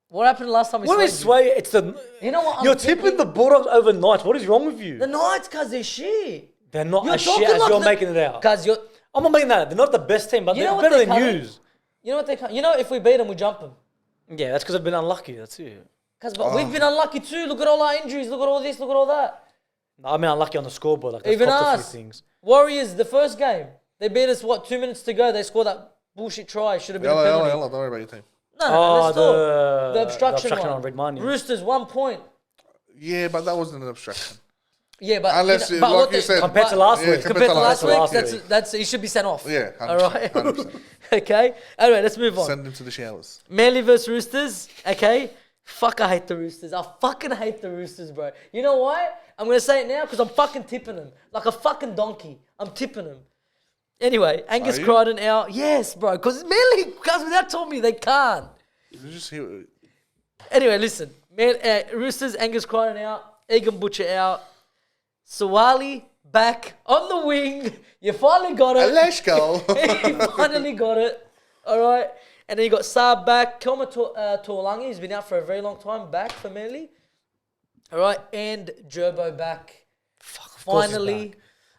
Speaker 1: What happened last time we
Speaker 3: What is
Speaker 1: swayed
Speaker 3: sway? It's the.
Speaker 1: you? You know what? I'm
Speaker 3: You're tipping the Bulldogs over Knights. What is wrong with you?
Speaker 1: The Knights because they're shit.
Speaker 3: They're not
Speaker 1: You're
Speaker 3: as shit
Speaker 1: talking
Speaker 3: as
Speaker 1: like
Speaker 3: you're
Speaker 1: the-
Speaker 3: making it out.
Speaker 1: Because you're...
Speaker 3: I'm not making that. They're not the best team, but
Speaker 1: You
Speaker 3: they're
Speaker 1: know what
Speaker 3: better
Speaker 1: they're
Speaker 3: than
Speaker 1: coming?
Speaker 3: yous.
Speaker 1: You know what they... You know if we beat them, we jump them.
Speaker 3: Yeah, that's because I've been unlucky. That's it.
Speaker 1: But we've been unlucky too. Look at all our injuries. Look at all this. Look at all that.
Speaker 3: I mean, unlucky on the scoreboard. Like, they've
Speaker 1: Even
Speaker 3: copped a
Speaker 1: us.
Speaker 3: few things.
Speaker 1: Warriors, the first game. They beat us, 2 minutes to go. They scored that bullshit try. Should have been a penalty.
Speaker 2: Don't worry about your team.
Speaker 1: No, let's talk.
Speaker 3: the
Speaker 1: The obstruction one.
Speaker 3: on Red Money.
Speaker 1: Roosters, 1 point.
Speaker 2: Yeah, but that wasn't an obstruction.
Speaker 1: Yeah, but
Speaker 2: Unless,
Speaker 1: but
Speaker 2: like
Speaker 1: what
Speaker 2: you said,
Speaker 3: compared to last week.
Speaker 1: Compared to last week,
Speaker 3: last
Speaker 1: that's
Speaker 3: week.
Speaker 1: that's he should be sent off.
Speaker 2: Yeah, 100%,
Speaker 1: all right.
Speaker 2: 100%.
Speaker 1: Okay. Anyway, let's move on.
Speaker 2: Send him to the showers.
Speaker 1: Manly versus Roosters. Okay. Fuck, I hate the Roosters. I fucking hate the Roosters, bro. You know why? I'm gonna say it now because I'm fucking tipping them like a fucking donkey. I'm tipping them. Anyway, Angus
Speaker 2: you?
Speaker 1: Crichton out. Yes, bro. Because Manly, guys, without telling me they can't.
Speaker 2: Did you just hear?
Speaker 1: Anyway, listen. Roosters, Angus Crichton out. Egan Butcher out. Sawali back on the wing. You finally got it.
Speaker 2: Let's go.
Speaker 1: You finally got it. All right. And then you got Saab back. Kelma Tuolangi, who's been out for a very long time, back for Manly. All right. And Gerbo back. Finally.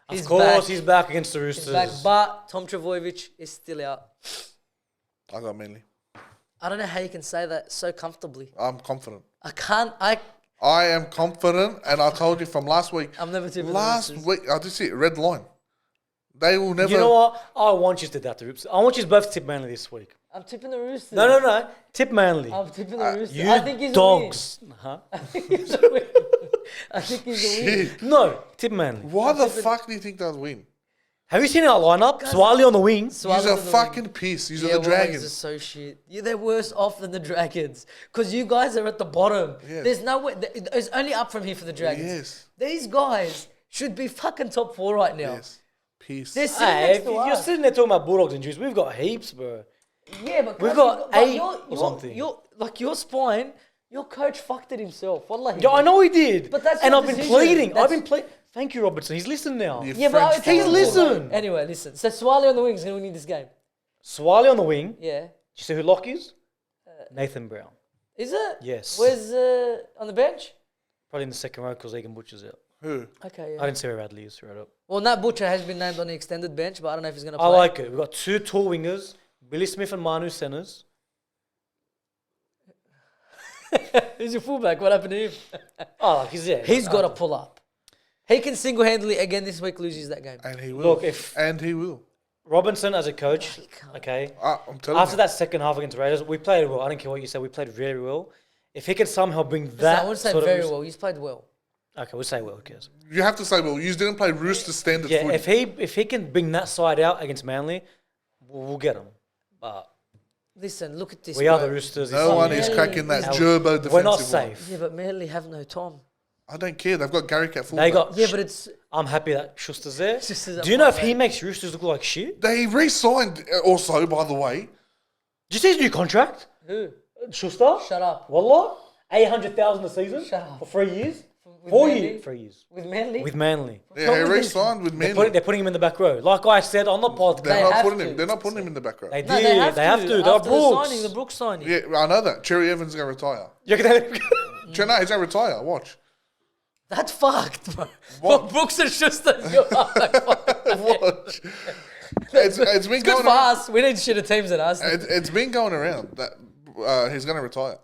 Speaker 3: Of course, he's back against the Roosters.
Speaker 1: He's back. But Tom Trbojevic is still out.
Speaker 2: I got Manly.
Speaker 1: I don't know how you can say that so comfortably.
Speaker 2: I'm confident.
Speaker 1: I
Speaker 2: am confident, and I told you from last week.
Speaker 1: I'm never tipping the
Speaker 2: Last
Speaker 1: Roosters.
Speaker 2: week, I just see it, red line. They will never.
Speaker 3: You know what? I want you to do that to Roosters. I want you both to tip Manly this week.
Speaker 1: I'm tipping the Roosters.
Speaker 3: No. Tip Manly.
Speaker 1: I'm tipping the Roosters.
Speaker 3: You
Speaker 1: I think he's
Speaker 3: dogs.
Speaker 1: a win. I think he's a win. I think he's a win.
Speaker 2: Shit.
Speaker 3: No, tip Manly.
Speaker 2: Why the fuck do you think they'll win?
Speaker 3: Have you seen our lineup? Swali on the wing.
Speaker 2: These are fucking piss. These are the
Speaker 1: Warriors
Speaker 2: Dragons.
Speaker 1: are so shit. Yeah, they're worse off than the Dragons because you guys are at the bottom.
Speaker 2: Yes.
Speaker 1: There's no way. It's only up from here for the Dragons.
Speaker 2: Yes.
Speaker 1: These guys should be fucking top 4 right now.
Speaker 2: Yes. Peace.
Speaker 1: They're sitting
Speaker 3: Hey,
Speaker 1: next
Speaker 3: if
Speaker 1: to
Speaker 3: you're
Speaker 1: us.
Speaker 3: sitting there talking about Bulldogs injuries, we've got heaps, bro.
Speaker 1: Yeah, but
Speaker 3: We've
Speaker 1: guys,
Speaker 3: got
Speaker 1: but
Speaker 3: 8 or something.
Speaker 1: Your spine. Your coach fucked it himself. Wallahi.
Speaker 3: Yeah, I know he did.
Speaker 1: But that's
Speaker 3: and
Speaker 1: your
Speaker 3: I've been
Speaker 1: decision.
Speaker 3: pleading.
Speaker 1: That's-
Speaker 3: I've been pleading. Thank you, Robertson. He's listening now.
Speaker 2: You
Speaker 1: Yeah, but
Speaker 2: French
Speaker 1: he's
Speaker 2: fuck.
Speaker 3: listen.
Speaker 1: Anyway, listen. So Swali on the wing is going to win this game.
Speaker 3: Swali on the wing.
Speaker 1: Yeah.
Speaker 3: Do you see who lock is? Nathan Brown.
Speaker 1: Is it?
Speaker 3: Yes.
Speaker 1: Where's on the bench?
Speaker 3: Probably in the second row because Egan Butcher's out.
Speaker 2: Who?
Speaker 1: Okay.
Speaker 3: I
Speaker 1: Yeah.
Speaker 3: didn't see where Radley is straight up.
Speaker 1: Well, Nat Butcher has been named on the extended bench, but I don't know if he's going to play.
Speaker 3: I like it. We've got 2 tall wingers, Billy Smith and Manu centers.
Speaker 1: Who's your fullback? What happened to him?
Speaker 3: Oh, like he's there.
Speaker 1: He's got to pull up. He can single-handedly again this week lose that game.
Speaker 2: And he will.
Speaker 3: Look, if
Speaker 2: And he will.
Speaker 3: Robinson as a coach, okay,
Speaker 2: I'm telling
Speaker 3: after
Speaker 2: you.
Speaker 3: that second half against Raiders, we played well. I don't care what you said. We played very well. If he can somehow bring
Speaker 1: Listen,
Speaker 3: that
Speaker 1: I wouldn't say
Speaker 3: sort
Speaker 1: very
Speaker 3: of...
Speaker 1: well. He's played well.
Speaker 3: Okay, we'll say well, who cares?
Speaker 2: You have to say, well, you didn't play Rooster standard
Speaker 3: Yeah,
Speaker 2: footy.
Speaker 3: if he can bring that side out against Manly, we'll get him. But
Speaker 1: Listen, look at this.
Speaker 3: we are
Speaker 1: bro.
Speaker 3: the Roosters.
Speaker 2: No one
Speaker 1: is
Speaker 2: is
Speaker 1: Manly
Speaker 2: cracking that
Speaker 3: is-
Speaker 2: gerbo defensive
Speaker 3: We're not
Speaker 2: line.
Speaker 3: safe.
Speaker 1: Yeah, but Manly have no Tom.
Speaker 2: I don't care. They've got Garrick at full.
Speaker 3: They got...
Speaker 1: Yeah, but it's
Speaker 3: I'm happy that Schuster's there.
Speaker 1: Schuster's at
Speaker 3: Do you know if
Speaker 1: fullback.
Speaker 3: he makes Roosters look like shit?
Speaker 2: They re-signed also, by the way.
Speaker 3: Did you see his new contract?
Speaker 1: who?
Speaker 3: Schuster?
Speaker 1: Shut up.
Speaker 3: Wallah? 800,000 a season?
Speaker 1: Shut up.
Speaker 3: For 3 years?
Speaker 1: With
Speaker 3: 4
Speaker 1: Manly?
Speaker 3: years? 3 years.
Speaker 1: With Manly?
Speaker 3: With Manly.
Speaker 2: Yeah,
Speaker 1: What
Speaker 2: he
Speaker 1: was
Speaker 2: re-signed with Manly.
Speaker 3: They're putting him in the back row. Like I said on the podcast.
Speaker 1: They have to.
Speaker 2: They're not putting him in the back row.
Speaker 3: They did.
Speaker 1: No, they have to.
Speaker 3: They
Speaker 1: After
Speaker 3: are
Speaker 1: the
Speaker 3: Brooks.
Speaker 1: signing, the Brooks signing.
Speaker 2: Yeah, I know that. Cherry Evans is going to retire.
Speaker 3: You reckon they-
Speaker 2: No, he's going to retire. Watch.
Speaker 1: That's fucked, bro.
Speaker 2: What?
Speaker 1: Brooks and Schuster. You're
Speaker 2: Watch. It's been
Speaker 1: good
Speaker 2: going
Speaker 1: for
Speaker 2: around.
Speaker 1: us. We need shitter teams than us.
Speaker 2: It's been going around that he's going to retire.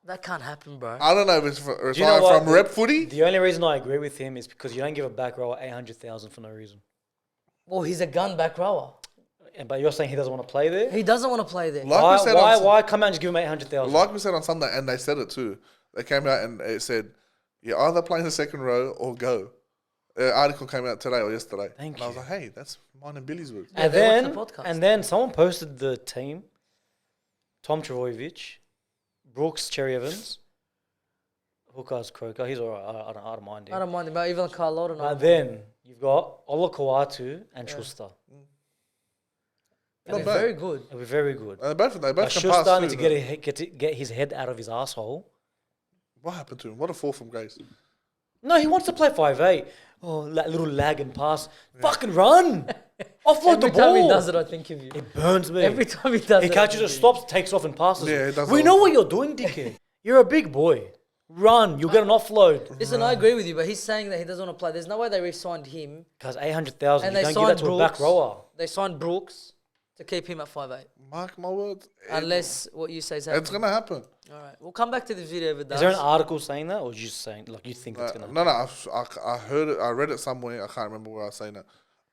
Speaker 1: That can't happen, bro.
Speaker 2: I don't know if it's for,
Speaker 3: Do you know
Speaker 2: retire
Speaker 3: what?
Speaker 2: from rep footy.
Speaker 3: The only reason I agree with him is because you don't give a back row 800,000 for no reason.
Speaker 1: Well, he's a gun back rower.
Speaker 3: But you're saying he doesn't want to play there?
Speaker 1: He doesn't want to play there.
Speaker 2: Like we said on,
Speaker 3: Why come out and just give him 800,000?
Speaker 2: like we said on Sunday, and they said it too. They came out and it said, "You're either playing the second row or go." Article came out today or yesterday,
Speaker 3: Thank
Speaker 2: and I was
Speaker 3: you.
Speaker 2: like, "Hey, that's mine and Billy's work."
Speaker 1: Yeah,
Speaker 3: and
Speaker 1: they watch
Speaker 3: then
Speaker 1: the podcast.
Speaker 3: and then someone posted the team. Tom Trbojevic, Brooks, Cherry Evans, Hookers, Croker. He's all right. I don't mind him.
Speaker 1: I don't mind him, but even Carlotta.
Speaker 3: And then you've got Ola Kawatu and Schuster.
Speaker 1: They're
Speaker 2: Not bad.
Speaker 1: very good.
Speaker 3: It'll be very good.
Speaker 2: They both
Speaker 3: But
Speaker 2: can pass
Speaker 3: Schuster needs to
Speaker 2: too,
Speaker 3: get his head out of his asshole.
Speaker 2: What happened to him? What a fall from grace.
Speaker 3: No, he wants to play 5'8". Oh, that little lag and pass. Fucking run. Offload
Speaker 1: Every
Speaker 3: the ball.
Speaker 1: time he does it, I think of you.
Speaker 3: It burns me.
Speaker 1: Every time he does
Speaker 3: He
Speaker 1: it.
Speaker 3: catches
Speaker 1: I
Speaker 3: it,
Speaker 1: think of
Speaker 3: stops, takes off and passes.
Speaker 2: Yeah, it does
Speaker 3: We
Speaker 2: all-
Speaker 3: know what you're doing, dickhead. You're a big boy. Run. You'll get an offload.
Speaker 1: you. Listen, I agree with you, but he's saying that he doesn't want to play. There's no way they re-signed him.
Speaker 3: Because 800,000,
Speaker 1: And
Speaker 3: you
Speaker 1: they
Speaker 3: don't give that
Speaker 1: signed
Speaker 3: to a back
Speaker 1: Brooks.
Speaker 3: rower.
Speaker 1: They signed Brooks. to keep him at 5'8".
Speaker 2: Mark my words.
Speaker 1: Unless what you say is
Speaker 2: It's
Speaker 1: happening.
Speaker 2: gonna happen.
Speaker 1: All right, we'll come back to the video if it does.
Speaker 3: Is there an article saying that, or you just saying like you think it's gonna?
Speaker 2: No. I heard it. I read it somewhere. I can't remember where I was saying it.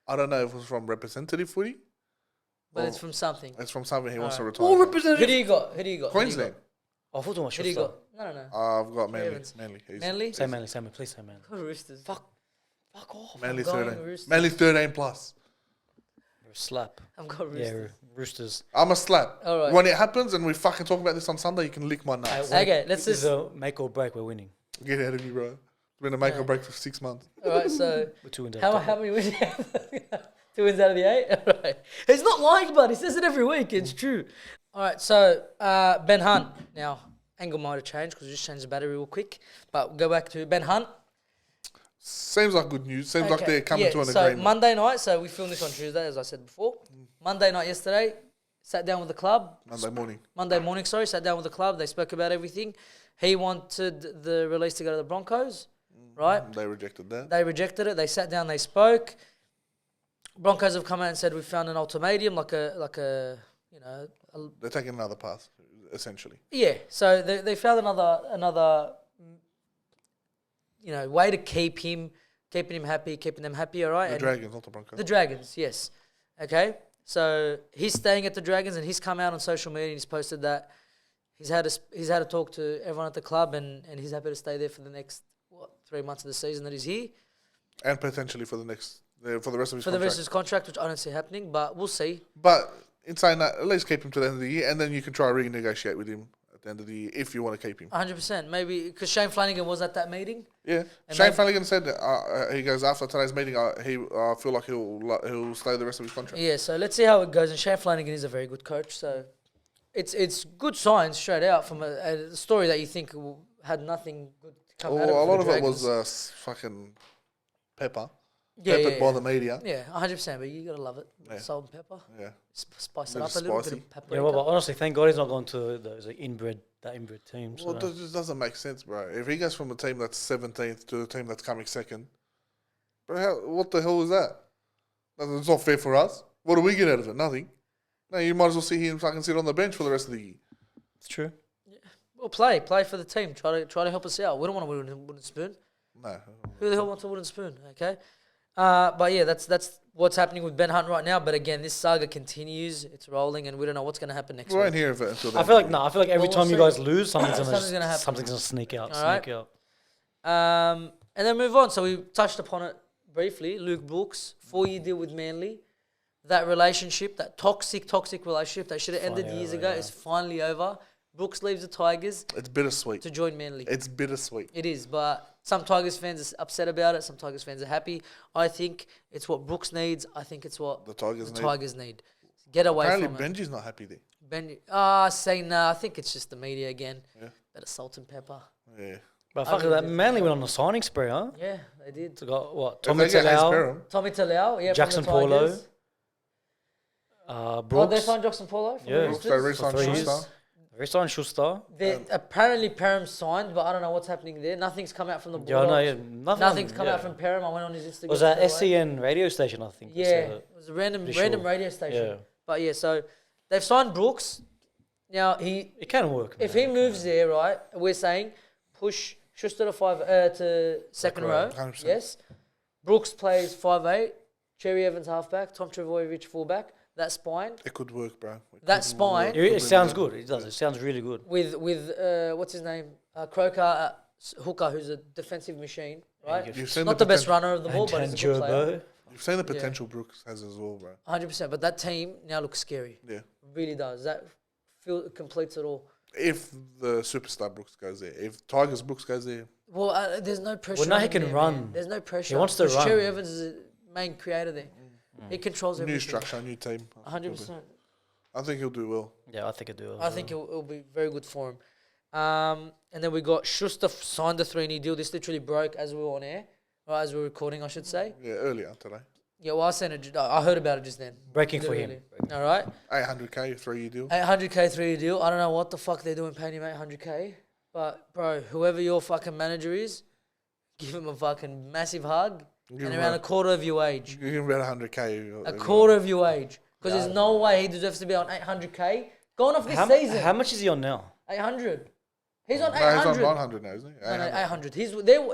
Speaker 2: I don't know if it was from Representative Footy.
Speaker 1: But it's from something.
Speaker 2: It's from something he wants to retire.
Speaker 3: Oh,
Speaker 2: from.
Speaker 1: Who
Speaker 3: representative.
Speaker 1: do you got? Who do you got?
Speaker 2: Queensland.
Speaker 3: Oh, I thought it was
Speaker 1: Who do you
Speaker 3: Schuster.
Speaker 1: got? No.
Speaker 2: I've got Manly.
Speaker 1: Evans.
Speaker 2: Manly.
Speaker 1: Manly?
Speaker 3: Say Manly, please say Manly.
Speaker 1: Go Roosters.
Speaker 3: Fuck off.
Speaker 2: Manly
Speaker 1: I'm going
Speaker 2: 13.
Speaker 1: Roosters.
Speaker 2: Manly 13 plus.
Speaker 3: You're a slap.
Speaker 1: I've got Roosters.
Speaker 3: Yeah, Roosters.
Speaker 2: I'm a slap.
Speaker 1: All right.
Speaker 2: When it happens and we fucking talk about this on Sunday, you can lick my nuts.
Speaker 1: Okay, let's
Speaker 3: This is
Speaker 1: just.
Speaker 3: a make or break. We're winning.
Speaker 2: Get out of me, bro. It's been a make or break for 6 months.
Speaker 1: All right, so
Speaker 3: We're 2 and
Speaker 1: how many wins do you have? 2 wins out of the 8? All right. He's not lying, but he says it every week. It's true. All right, so Ben Hunt. Now, angle might have changed because we just changed the battery real quick. But we'll go back to Ben Hunt.
Speaker 2: Seems like good news. Seems like
Speaker 1: Okay,
Speaker 2: they're coming to an
Speaker 1: so
Speaker 2: agreement.
Speaker 1: Monday night, so we filmed this on Tuesday, as I said before. Monday night yesterday, sat down with the club. Monday morning, sat down with the club. They spoke about everything. He wanted the release to go to the Broncos, right?
Speaker 2: They rejected that.
Speaker 1: They rejected it. They sat down, they spoke. Broncos have come out and said we found an ultimatum, like a
Speaker 2: They're taking another path, essentially.
Speaker 1: yeah. So they found another way to keeping him happy, keeping them happy. All right.
Speaker 2: The Dragons, not the Broncos.
Speaker 1: The Dragons, yes. Okay. So he's staying at the Dragons, and he's come out on social media and he's posted that he's had a talk to everyone at the club, and he's happy to stay there for the next 3 months of the season that he's here.
Speaker 2: And potentially for the rest of his
Speaker 1: For the rest of his contract, which I don't see happening, but we'll see.
Speaker 2: But in saying that, at least keep him to the end of the year, and then you can try to renegotiate with him at the end of the year if you want to keep him.
Speaker 1: 100%. Maybe because Shane Flanagan was at that meeting.
Speaker 2: Yeah,
Speaker 1: And
Speaker 2: Shane
Speaker 1: maybe-
Speaker 2: Flanagan said he goes after today's meeting. I feel like he'll stay the rest of his contract.
Speaker 1: Yeah, so let's see how it goes. And Shane Flanagan is a very good coach, so it's good signs straight out from a story that you think had nothing good to come out of it.
Speaker 2: A
Speaker 1: for
Speaker 2: lot
Speaker 1: the
Speaker 2: of it
Speaker 1: Dragons.
Speaker 2: was fucking peppered
Speaker 1: yeah.
Speaker 2: by the media.
Speaker 1: Yeah, 100%. But you gotta love it.
Speaker 2: Yeah.
Speaker 1: Salt and pepper.
Speaker 2: Yeah,
Speaker 1: Spice it
Speaker 2: Little
Speaker 1: up a little
Speaker 2: spicy.
Speaker 1: bit of paprika.
Speaker 3: Yeah, well, but honestly, thank God he's not going to those inbred teams.
Speaker 2: well, that just doesn't make sense, bro. If he goes from a team that's 17th to a team that's coming second, bro, what the hell is that? It's not fair for us. What do we get out of it? Nothing. No, you might as well sit here and fucking sit on the bench for the rest of the year.
Speaker 3: It's true.
Speaker 1: Well, play for the team. Try to help us out. We don't want a wooden spoon.
Speaker 2: No.
Speaker 1: Who the hell wants a wooden spoon? Okay. But yeah, that's what's happening with Ben Hunt right now. But again, this saga continues. It's rolling, and we don't know what's going to happen next
Speaker 2: We
Speaker 1: week.
Speaker 2: won't hear of it until then.
Speaker 3: I feel like every
Speaker 1: Well,
Speaker 3: time you
Speaker 1: we'll
Speaker 3: guys lose, something's
Speaker 1: Something's gonna
Speaker 3: gonna
Speaker 1: happen.
Speaker 3: something's gonna sneak out.
Speaker 1: All right. And then move on. So we touched upon it briefly. Luke Brooks, 4-year deal with Manly. That relationship, that toxic relationship that should have ended
Speaker 3: Finally
Speaker 1: years
Speaker 3: over,
Speaker 1: ago,
Speaker 3: yeah.
Speaker 1: is finally over. Brooks leaves the Tigers
Speaker 2: It's bittersweet.
Speaker 1: to join Manly.
Speaker 2: It's bittersweet.
Speaker 1: It is, but some Tigers fans are upset about it. Some Tigers fans are happy. I think it's what Brooks needs. I think it's what
Speaker 2: The Tigers need.
Speaker 1: Tigers need. Get away
Speaker 2: Apparently,
Speaker 1: from it.
Speaker 2: Benji's not happy there.
Speaker 1: Saying nah. I think it's just the media again.
Speaker 2: Yeah.
Speaker 1: Bit of salt and pepper.
Speaker 2: Yeah.
Speaker 3: But
Speaker 1: I
Speaker 3: fuck
Speaker 1: think
Speaker 3: that,
Speaker 1: it's-
Speaker 3: Manly went on a signing spree, huh?
Speaker 1: Yeah, they did.
Speaker 3: So got what?
Speaker 2: If
Speaker 3: Tommy
Speaker 2: they get Hayes
Speaker 3: Talau,
Speaker 2: Perham,
Speaker 1: Tommy Talau, yeah,
Speaker 3: Jackson
Speaker 1: from the
Speaker 3: Paulo,
Speaker 1: Tigers. Oh, they
Speaker 3: Brooks.
Speaker 1: signed Jackson Paulo from
Speaker 3: Yeah.
Speaker 1: the
Speaker 2: Brooks, they
Speaker 1: Roosters?
Speaker 2: re-signed
Speaker 3: For 3 years.
Speaker 2: Schuster.
Speaker 3: Re-signed Schuster.
Speaker 1: Apparently Perham signed, but I don't know what's happening there. Nothing's come out from the
Speaker 3: Yeah, no,
Speaker 1: Bulldogs.
Speaker 3: yeah,
Speaker 1: Nothing's come
Speaker 3: yeah.
Speaker 1: out from Perham. I went on his Instagram.
Speaker 3: It was at
Speaker 1: straight away.
Speaker 3: SCN radio station, I think.
Speaker 1: Yeah, it was a random
Speaker 3: Pretty sure.
Speaker 1: radio station.
Speaker 3: Yeah.
Speaker 1: But yeah, so they've signed Brooks. Now
Speaker 3: It can work.
Speaker 1: if
Speaker 3: man.
Speaker 1: he moves there, right, we're saying push Schuster to second row.
Speaker 2: 100%.
Speaker 1: Yes. Brooks plays 5'8", Cherry Evans halfback, Tom Trbojevic fullback. That spine
Speaker 2: It could work, bro.
Speaker 1: That spine-
Speaker 2: work.
Speaker 3: It sounds good. It does. It sounds really good.
Speaker 1: with what's his name, Croker hooker, who's a defensive machine, right?
Speaker 3: You've
Speaker 2: You've seen
Speaker 1: Not the best
Speaker 2: poten-
Speaker 1: runner of the ball, but he's a good player.
Speaker 2: You've seen the potential Brooks has as well, bro.
Speaker 1: 100%. But that team now looks scary.
Speaker 2: Yeah.
Speaker 1: Really does. That completes it all.
Speaker 2: If the superstar Brooks goes there, if Tigers Brooks goes there,
Speaker 1: Well, there's no pressure.
Speaker 3: Well, now
Speaker 1: on
Speaker 3: he
Speaker 1: him
Speaker 3: can
Speaker 1: there,
Speaker 3: run.
Speaker 1: man. There's no pressure.
Speaker 3: He wants to
Speaker 1: 'Cause
Speaker 3: run.
Speaker 1: Cherry Evans is the main creator there. He controls
Speaker 2: new
Speaker 1: everything.
Speaker 2: structure, new team.
Speaker 1: 100%.
Speaker 2: I think he'll do well.
Speaker 3: Yeah, I think it do.
Speaker 1: I think it'll be very good for him. And then we got Schuster signed a 3-year deal. This literally broke as we were on air, or as we were recording, I should say.
Speaker 2: Yeah, earlier today.
Speaker 1: Yeah, well, I heard about it just then.
Speaker 3: Breaking for him.
Speaker 1: Literally. All right.
Speaker 2: 800K, 3-year deal.
Speaker 1: 800K 3-year deal. I don't know what the fuck they're doing paying him 800K. But, bro, whoever your fucking manager is, give him a fucking massive hug.
Speaker 2: Give
Speaker 1: And
Speaker 2: him
Speaker 1: around
Speaker 2: a-
Speaker 1: a quarter of your age.
Speaker 2: Give him about 100K.
Speaker 1: A quarter of your age. Because there's no way he deserves to be on 800k. Going off this
Speaker 3: How
Speaker 1: season,
Speaker 3: much is he on now?
Speaker 1: 800. He's on
Speaker 2: No, he's
Speaker 1: 800.
Speaker 2: on 900 now, isn't he?
Speaker 1: No,
Speaker 2: 800.
Speaker 1: 800.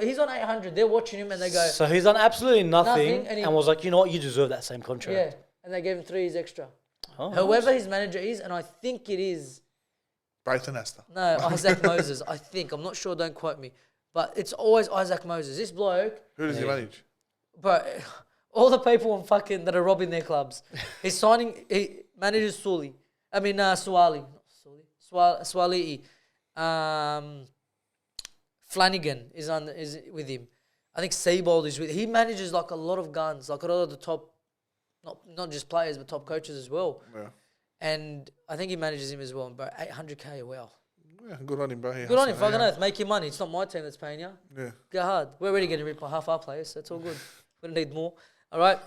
Speaker 1: He's on 800. They're watching him and they go,
Speaker 3: So he's done absolutely nothing,
Speaker 1: Nothing, and
Speaker 3: and was like, you know what, you deserve that same contract.
Speaker 1: yeah. And they gave him 3 years extra.
Speaker 3: Oh,
Speaker 1: Whoever his manager is, and I think it is,
Speaker 2: Brayton Astor.
Speaker 1: no, Isaac Moses. I think. I'm not sure. Don't quote me. But it's always Isaac Moses. This bloke,
Speaker 2: Who does he manage?
Speaker 1: bro, all the people on fucking that are robbing their clubs. He manages Suwali. Not Suwali. Flanagan is with him. I think Seibold is with. He manages like a lot of guns, like a lot of the top, not just players but top coaches as well.
Speaker 2: Yeah.
Speaker 1: And I think he manages him as well. But 800k, wow.
Speaker 2: Yeah, good on him, bro.
Speaker 1: Good on him, fucking earth. Make your money. It's not my team that's paying you.
Speaker 2: Yeah.
Speaker 1: Go hard. We're already getting ripped by half our players, so it's all good. We don't need more. All right.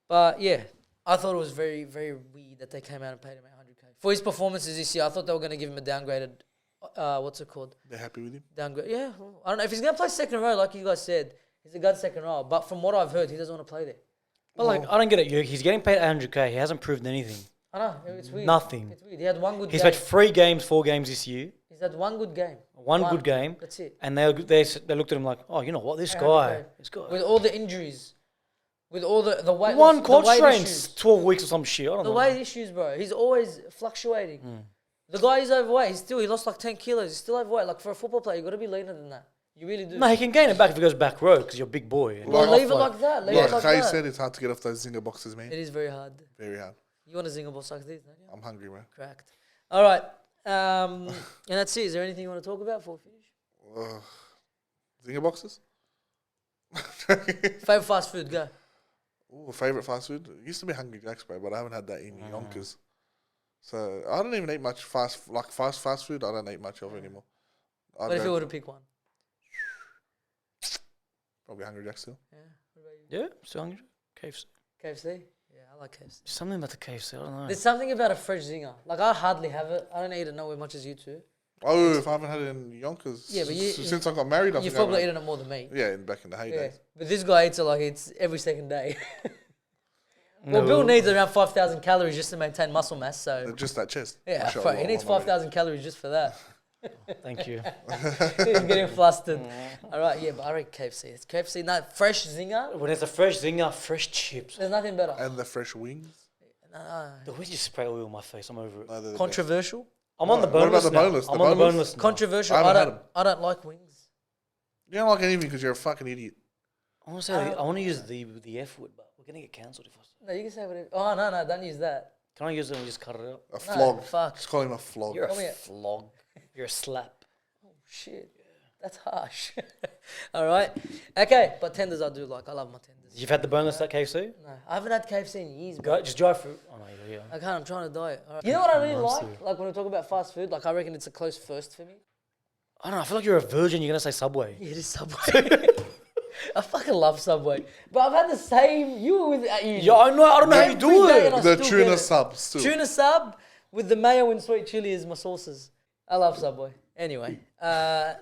Speaker 1: But yeah, I thought it was very, very weird that they came out and paid him 800k. For his performances this year, I thought they were going to give him a downgraded, what's it called?
Speaker 2: They're happy with him.
Speaker 1: Downgrade. Yeah. I don't know. If he's going to play second row, like you guys said, he's a good second row. But from what I've heard, he doesn't want to play there.
Speaker 3: But like, I don't get it. He's getting paid 100k. He hasn't proved anything.
Speaker 1: I know. It's weird.
Speaker 3: Nothing.
Speaker 1: It's weird. He had one good
Speaker 3: He's
Speaker 1: game.
Speaker 3: played 4 games this year.
Speaker 1: He's had one good game.
Speaker 3: One good game.
Speaker 1: That's it.
Speaker 3: And they looked at him like, oh, you know what? This guy.
Speaker 1: With all the injuries. With all the weight.
Speaker 3: One quad strain,
Speaker 1: issues.
Speaker 3: 12 weeks or some shit. I don't
Speaker 1: The
Speaker 3: know.
Speaker 1: weight issues, bro. He's always fluctuating. The guy is overweight. He lost like 10 kilos. He's still overweight. Like for a football player, you got to be leaner than that. You really do.
Speaker 3: No, he can gain it back if he goes back row because you're a big boy. And
Speaker 1: Well,
Speaker 2: Like-
Speaker 1: leave it like that. Leave
Speaker 2: Like
Speaker 1: it like
Speaker 2: Kay
Speaker 1: that.
Speaker 2: said, it's hard to get off those zinger boxes, man.
Speaker 1: It is very hard.
Speaker 2: Very hard.
Speaker 1: You want a zinger box like this, don't you?
Speaker 2: I'm hungry, bro.
Speaker 1: Cracked. All right. And that's it. Is there anything you want to talk about before we finish?
Speaker 2: Zinger boxes?
Speaker 1: Favorite fast food, go.
Speaker 2: Ooh, favorite fast food? It used to be Hungry Jack's, bro, but I haven't had that in Yonkers. So I don't even eat much fast food. I don't eat much of it anymore.
Speaker 1: What if you were to pick one?
Speaker 2: Probably Hungry Jack's still.
Speaker 1: Yeah. What about you?
Speaker 3: yeah, still hungry. KFC.
Speaker 1: KFC? Yeah, I like KFC.
Speaker 3: Something about the KFC, I don't know.
Speaker 1: There's something about a fresh zinger. Like, I hardly have it. I don't eat it nowhere much as you two.
Speaker 2: Oh, if I haven't had it in Yonkers
Speaker 1: Yeah, but
Speaker 2: since I got married,
Speaker 1: You've probably eaten it more than me.
Speaker 2: Yeah, back in the
Speaker 1: Yeah.
Speaker 2: heydays.
Speaker 1: But this guy eats it like it's every second day. Well, Bill needs around 5,000 calories just to maintain muscle mass, so...
Speaker 2: Just that chest.
Speaker 1: Yeah,
Speaker 2: Mashallah,
Speaker 1: he needs
Speaker 2: Allah.
Speaker 1: 5,000 calories just for that.
Speaker 3: Thank you.
Speaker 1: He's getting flustered. All right, yeah, but I reckon KFC. It's KFC, not fresh zinger.
Speaker 3: When it's a fresh zinger, fresh chips.
Speaker 1: There's nothing better.
Speaker 2: And the fresh wings.
Speaker 3: The way you spray oil on my face, I'm over it.
Speaker 2: No, they're the
Speaker 1: Controversial.
Speaker 3: I'm on the
Speaker 2: What about
Speaker 3: boneless
Speaker 2: the
Speaker 3: now.
Speaker 2: boneless?
Speaker 3: I'm
Speaker 2: The
Speaker 3: on the
Speaker 2: boneless?
Speaker 3: boneless now.
Speaker 1: Controversial.
Speaker 2: I
Speaker 1: I
Speaker 2: haven't
Speaker 1: don't.
Speaker 2: had 'em.
Speaker 1: I don't like wings.
Speaker 2: best. You don't like anything because you're a fucking idiot.
Speaker 3: I want to say I want to use the F word, but we're gonna get cancelled if I say.
Speaker 1: No, you can say whatever. Oh no, don't use that.
Speaker 3: Can I use it and just cut it out?
Speaker 2: A flog.
Speaker 1: fuck.
Speaker 2: Just call him a flog.
Speaker 3: You're
Speaker 1: Call me
Speaker 3: a
Speaker 1: a-
Speaker 3: flog. You're a slap.
Speaker 1: Oh shit, that's harsh. All right, okay, but tenders I do like. I love my tenders.
Speaker 3: You've had the boneless at KFC?
Speaker 1: No, I haven't had KFC in years. Bro.
Speaker 3: Go, just drive through. Oh no, yeah.
Speaker 1: I can't. I'm trying to diet. All right. You know what I really
Speaker 3: I'm
Speaker 1: like?
Speaker 3: serious.
Speaker 1: Like when we talk about fast food, like I reckon it's a close first for me.
Speaker 3: I don't know. I feel like you're a virgin. You're gonna say Subway.
Speaker 1: Yeah, it is Subway. I fucking love Subway, but I've had the same. You were with you.
Speaker 3: Yeah, I know. I don't know how you do
Speaker 1: Every day and
Speaker 3: it.
Speaker 1: I
Speaker 2: The
Speaker 1: still
Speaker 2: tuna
Speaker 1: get it.
Speaker 2: sub still.
Speaker 1: Tuna sub with the mayo and sweet chili as my sauces. I love Subway. Anyway,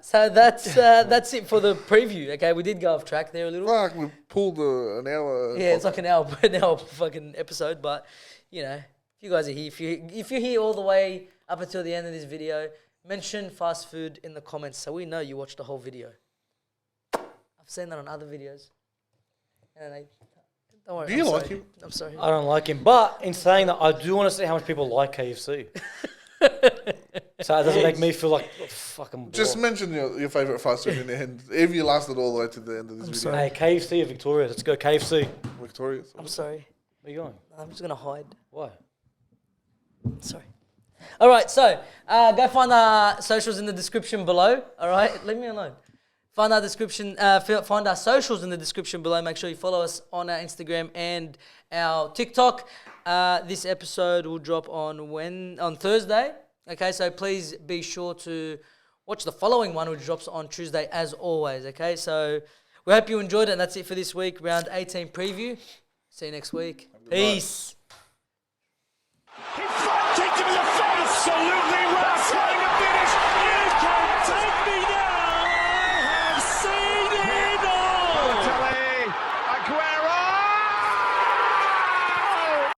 Speaker 1: so that's it for the preview. Okay, we did go off track there a little.
Speaker 2: Fuck, we pulled an hour.
Speaker 1: Yeah, it's like an hour fucking episode. But you know, if you guys are here, if you're here all the way up until the end of this video, mention fast food in the comments so we know you watched the whole video. I've seen that on other videos. And don't worry.
Speaker 2: Do you
Speaker 1: I'm
Speaker 2: like
Speaker 1: sorry.
Speaker 2: him?
Speaker 1: I'm sorry.
Speaker 3: I don't like him. But in saying that, I do want to see how much people like KFC. So it doesn't make me feel like fucking.
Speaker 2: Just mention your favourite fast food in the end. If you lasted all the way to the end of this video.
Speaker 3: Hey, KFC of Victoria. Let's go KFC.
Speaker 2: Victoria.
Speaker 1: I'm sorry.
Speaker 3: Where you going?
Speaker 1: I'm just gonna hide.
Speaker 3: Why?
Speaker 1: Sorry. All right, so go find our socials in the description below. All right, leave me alone. Find our find our socials in the description below. Make sure you follow us on our Instagram and our TikTok. This episode will drop on Thursday. Okay, so please be sure to watch the following one, which drops on Tuesday as always. Okay, so we hope you enjoyed it, and that's it for this week. Round 18 preview. See you next week. Peace.